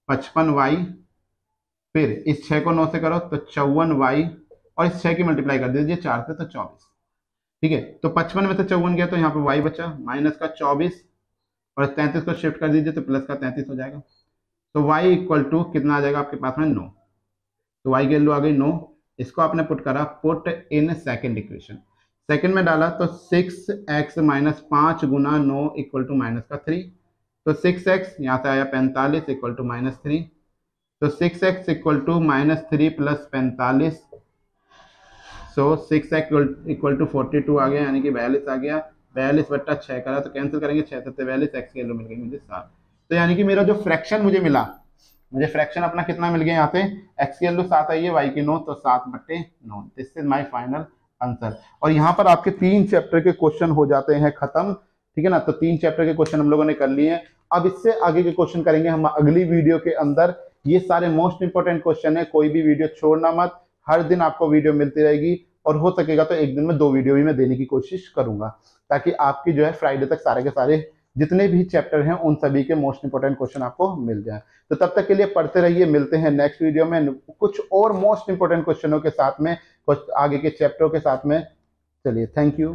55y, फिर इस 6 को 9 से करो तो 54y, और इस 6 की मल्टीप्लाई कर दीजिए 4 से तो 24। ठीक है, तो 55 में से 54 गया तो यहाँ पे y बचा माइनस का 24, और 33 को शिफ्ट कर दीजिए तो प्लस का 33 हो जाएगा। तो y इक्वल टू कितना आ जाएगा आपके पास में 9। तो y की वैल्यू आ गई 9। इसको आपने पुट करा, put in second equation. Second में डाला तो 6x माइनस 5 गुना 9 इक्वल टू माइनस का 3। तो 6x यहाँ से आया 45 इक्वल टू -3। तो 6x equal to -3 plus 45, so 6x equal to 42 आ गया, यानी कि 42 आ गया। 42 बट्टा 6 करा तो कैंसिल करेंगे, 6 से 42, x की वैल्यू मिल गई मुझे 7। तो यानी कि मेरा जो फ्रैक्शन मुझे मिला, मुझे फ्रैक्शन अपना कितना मिल गया यहाँ पे, x की वैल्यू 7 आई है, y की 9, तो 7/9। This is my final answer. और यहाँ पर आपके 3 चैप्टर के क्वेश्चन हो जाते हैं खत्म। ठीक है ना, तो 3 चैप्टर के क्वेश्चन हम लोगों ने कर लिए हैं। अब इससे आगे के क्वेश्चन करेंगे हम अगली वीडियो के अंदर। ये सारे मोस्ट इंपोर्टेंट क्वेश्चन है, कोई भी वीडियो छोड़ना मत। हर दिन आपको वीडियो मिलती रहेगी, और हो सकेगा तो एक दिन में 2 वीडियो भी मैं देने की कोशिश करूंगा, ताकि आपकी जो है फ्राइडे तक सारे के सारे जितने भी चैप्टर हैं उन सभी के मोस्ट इंपोर्टेंट क्वेश्चन आपको मिल जाए। तो तब तक के लिए पढ़ते रहिए, मिलते हैं नेक्स्ट वीडियो में कुछ और मोस्ट इंपोर्टेंट क्वेश्चनों के साथ में, कुछ आगे के चैप्टरों के साथ में। चलिए, थैंक यू।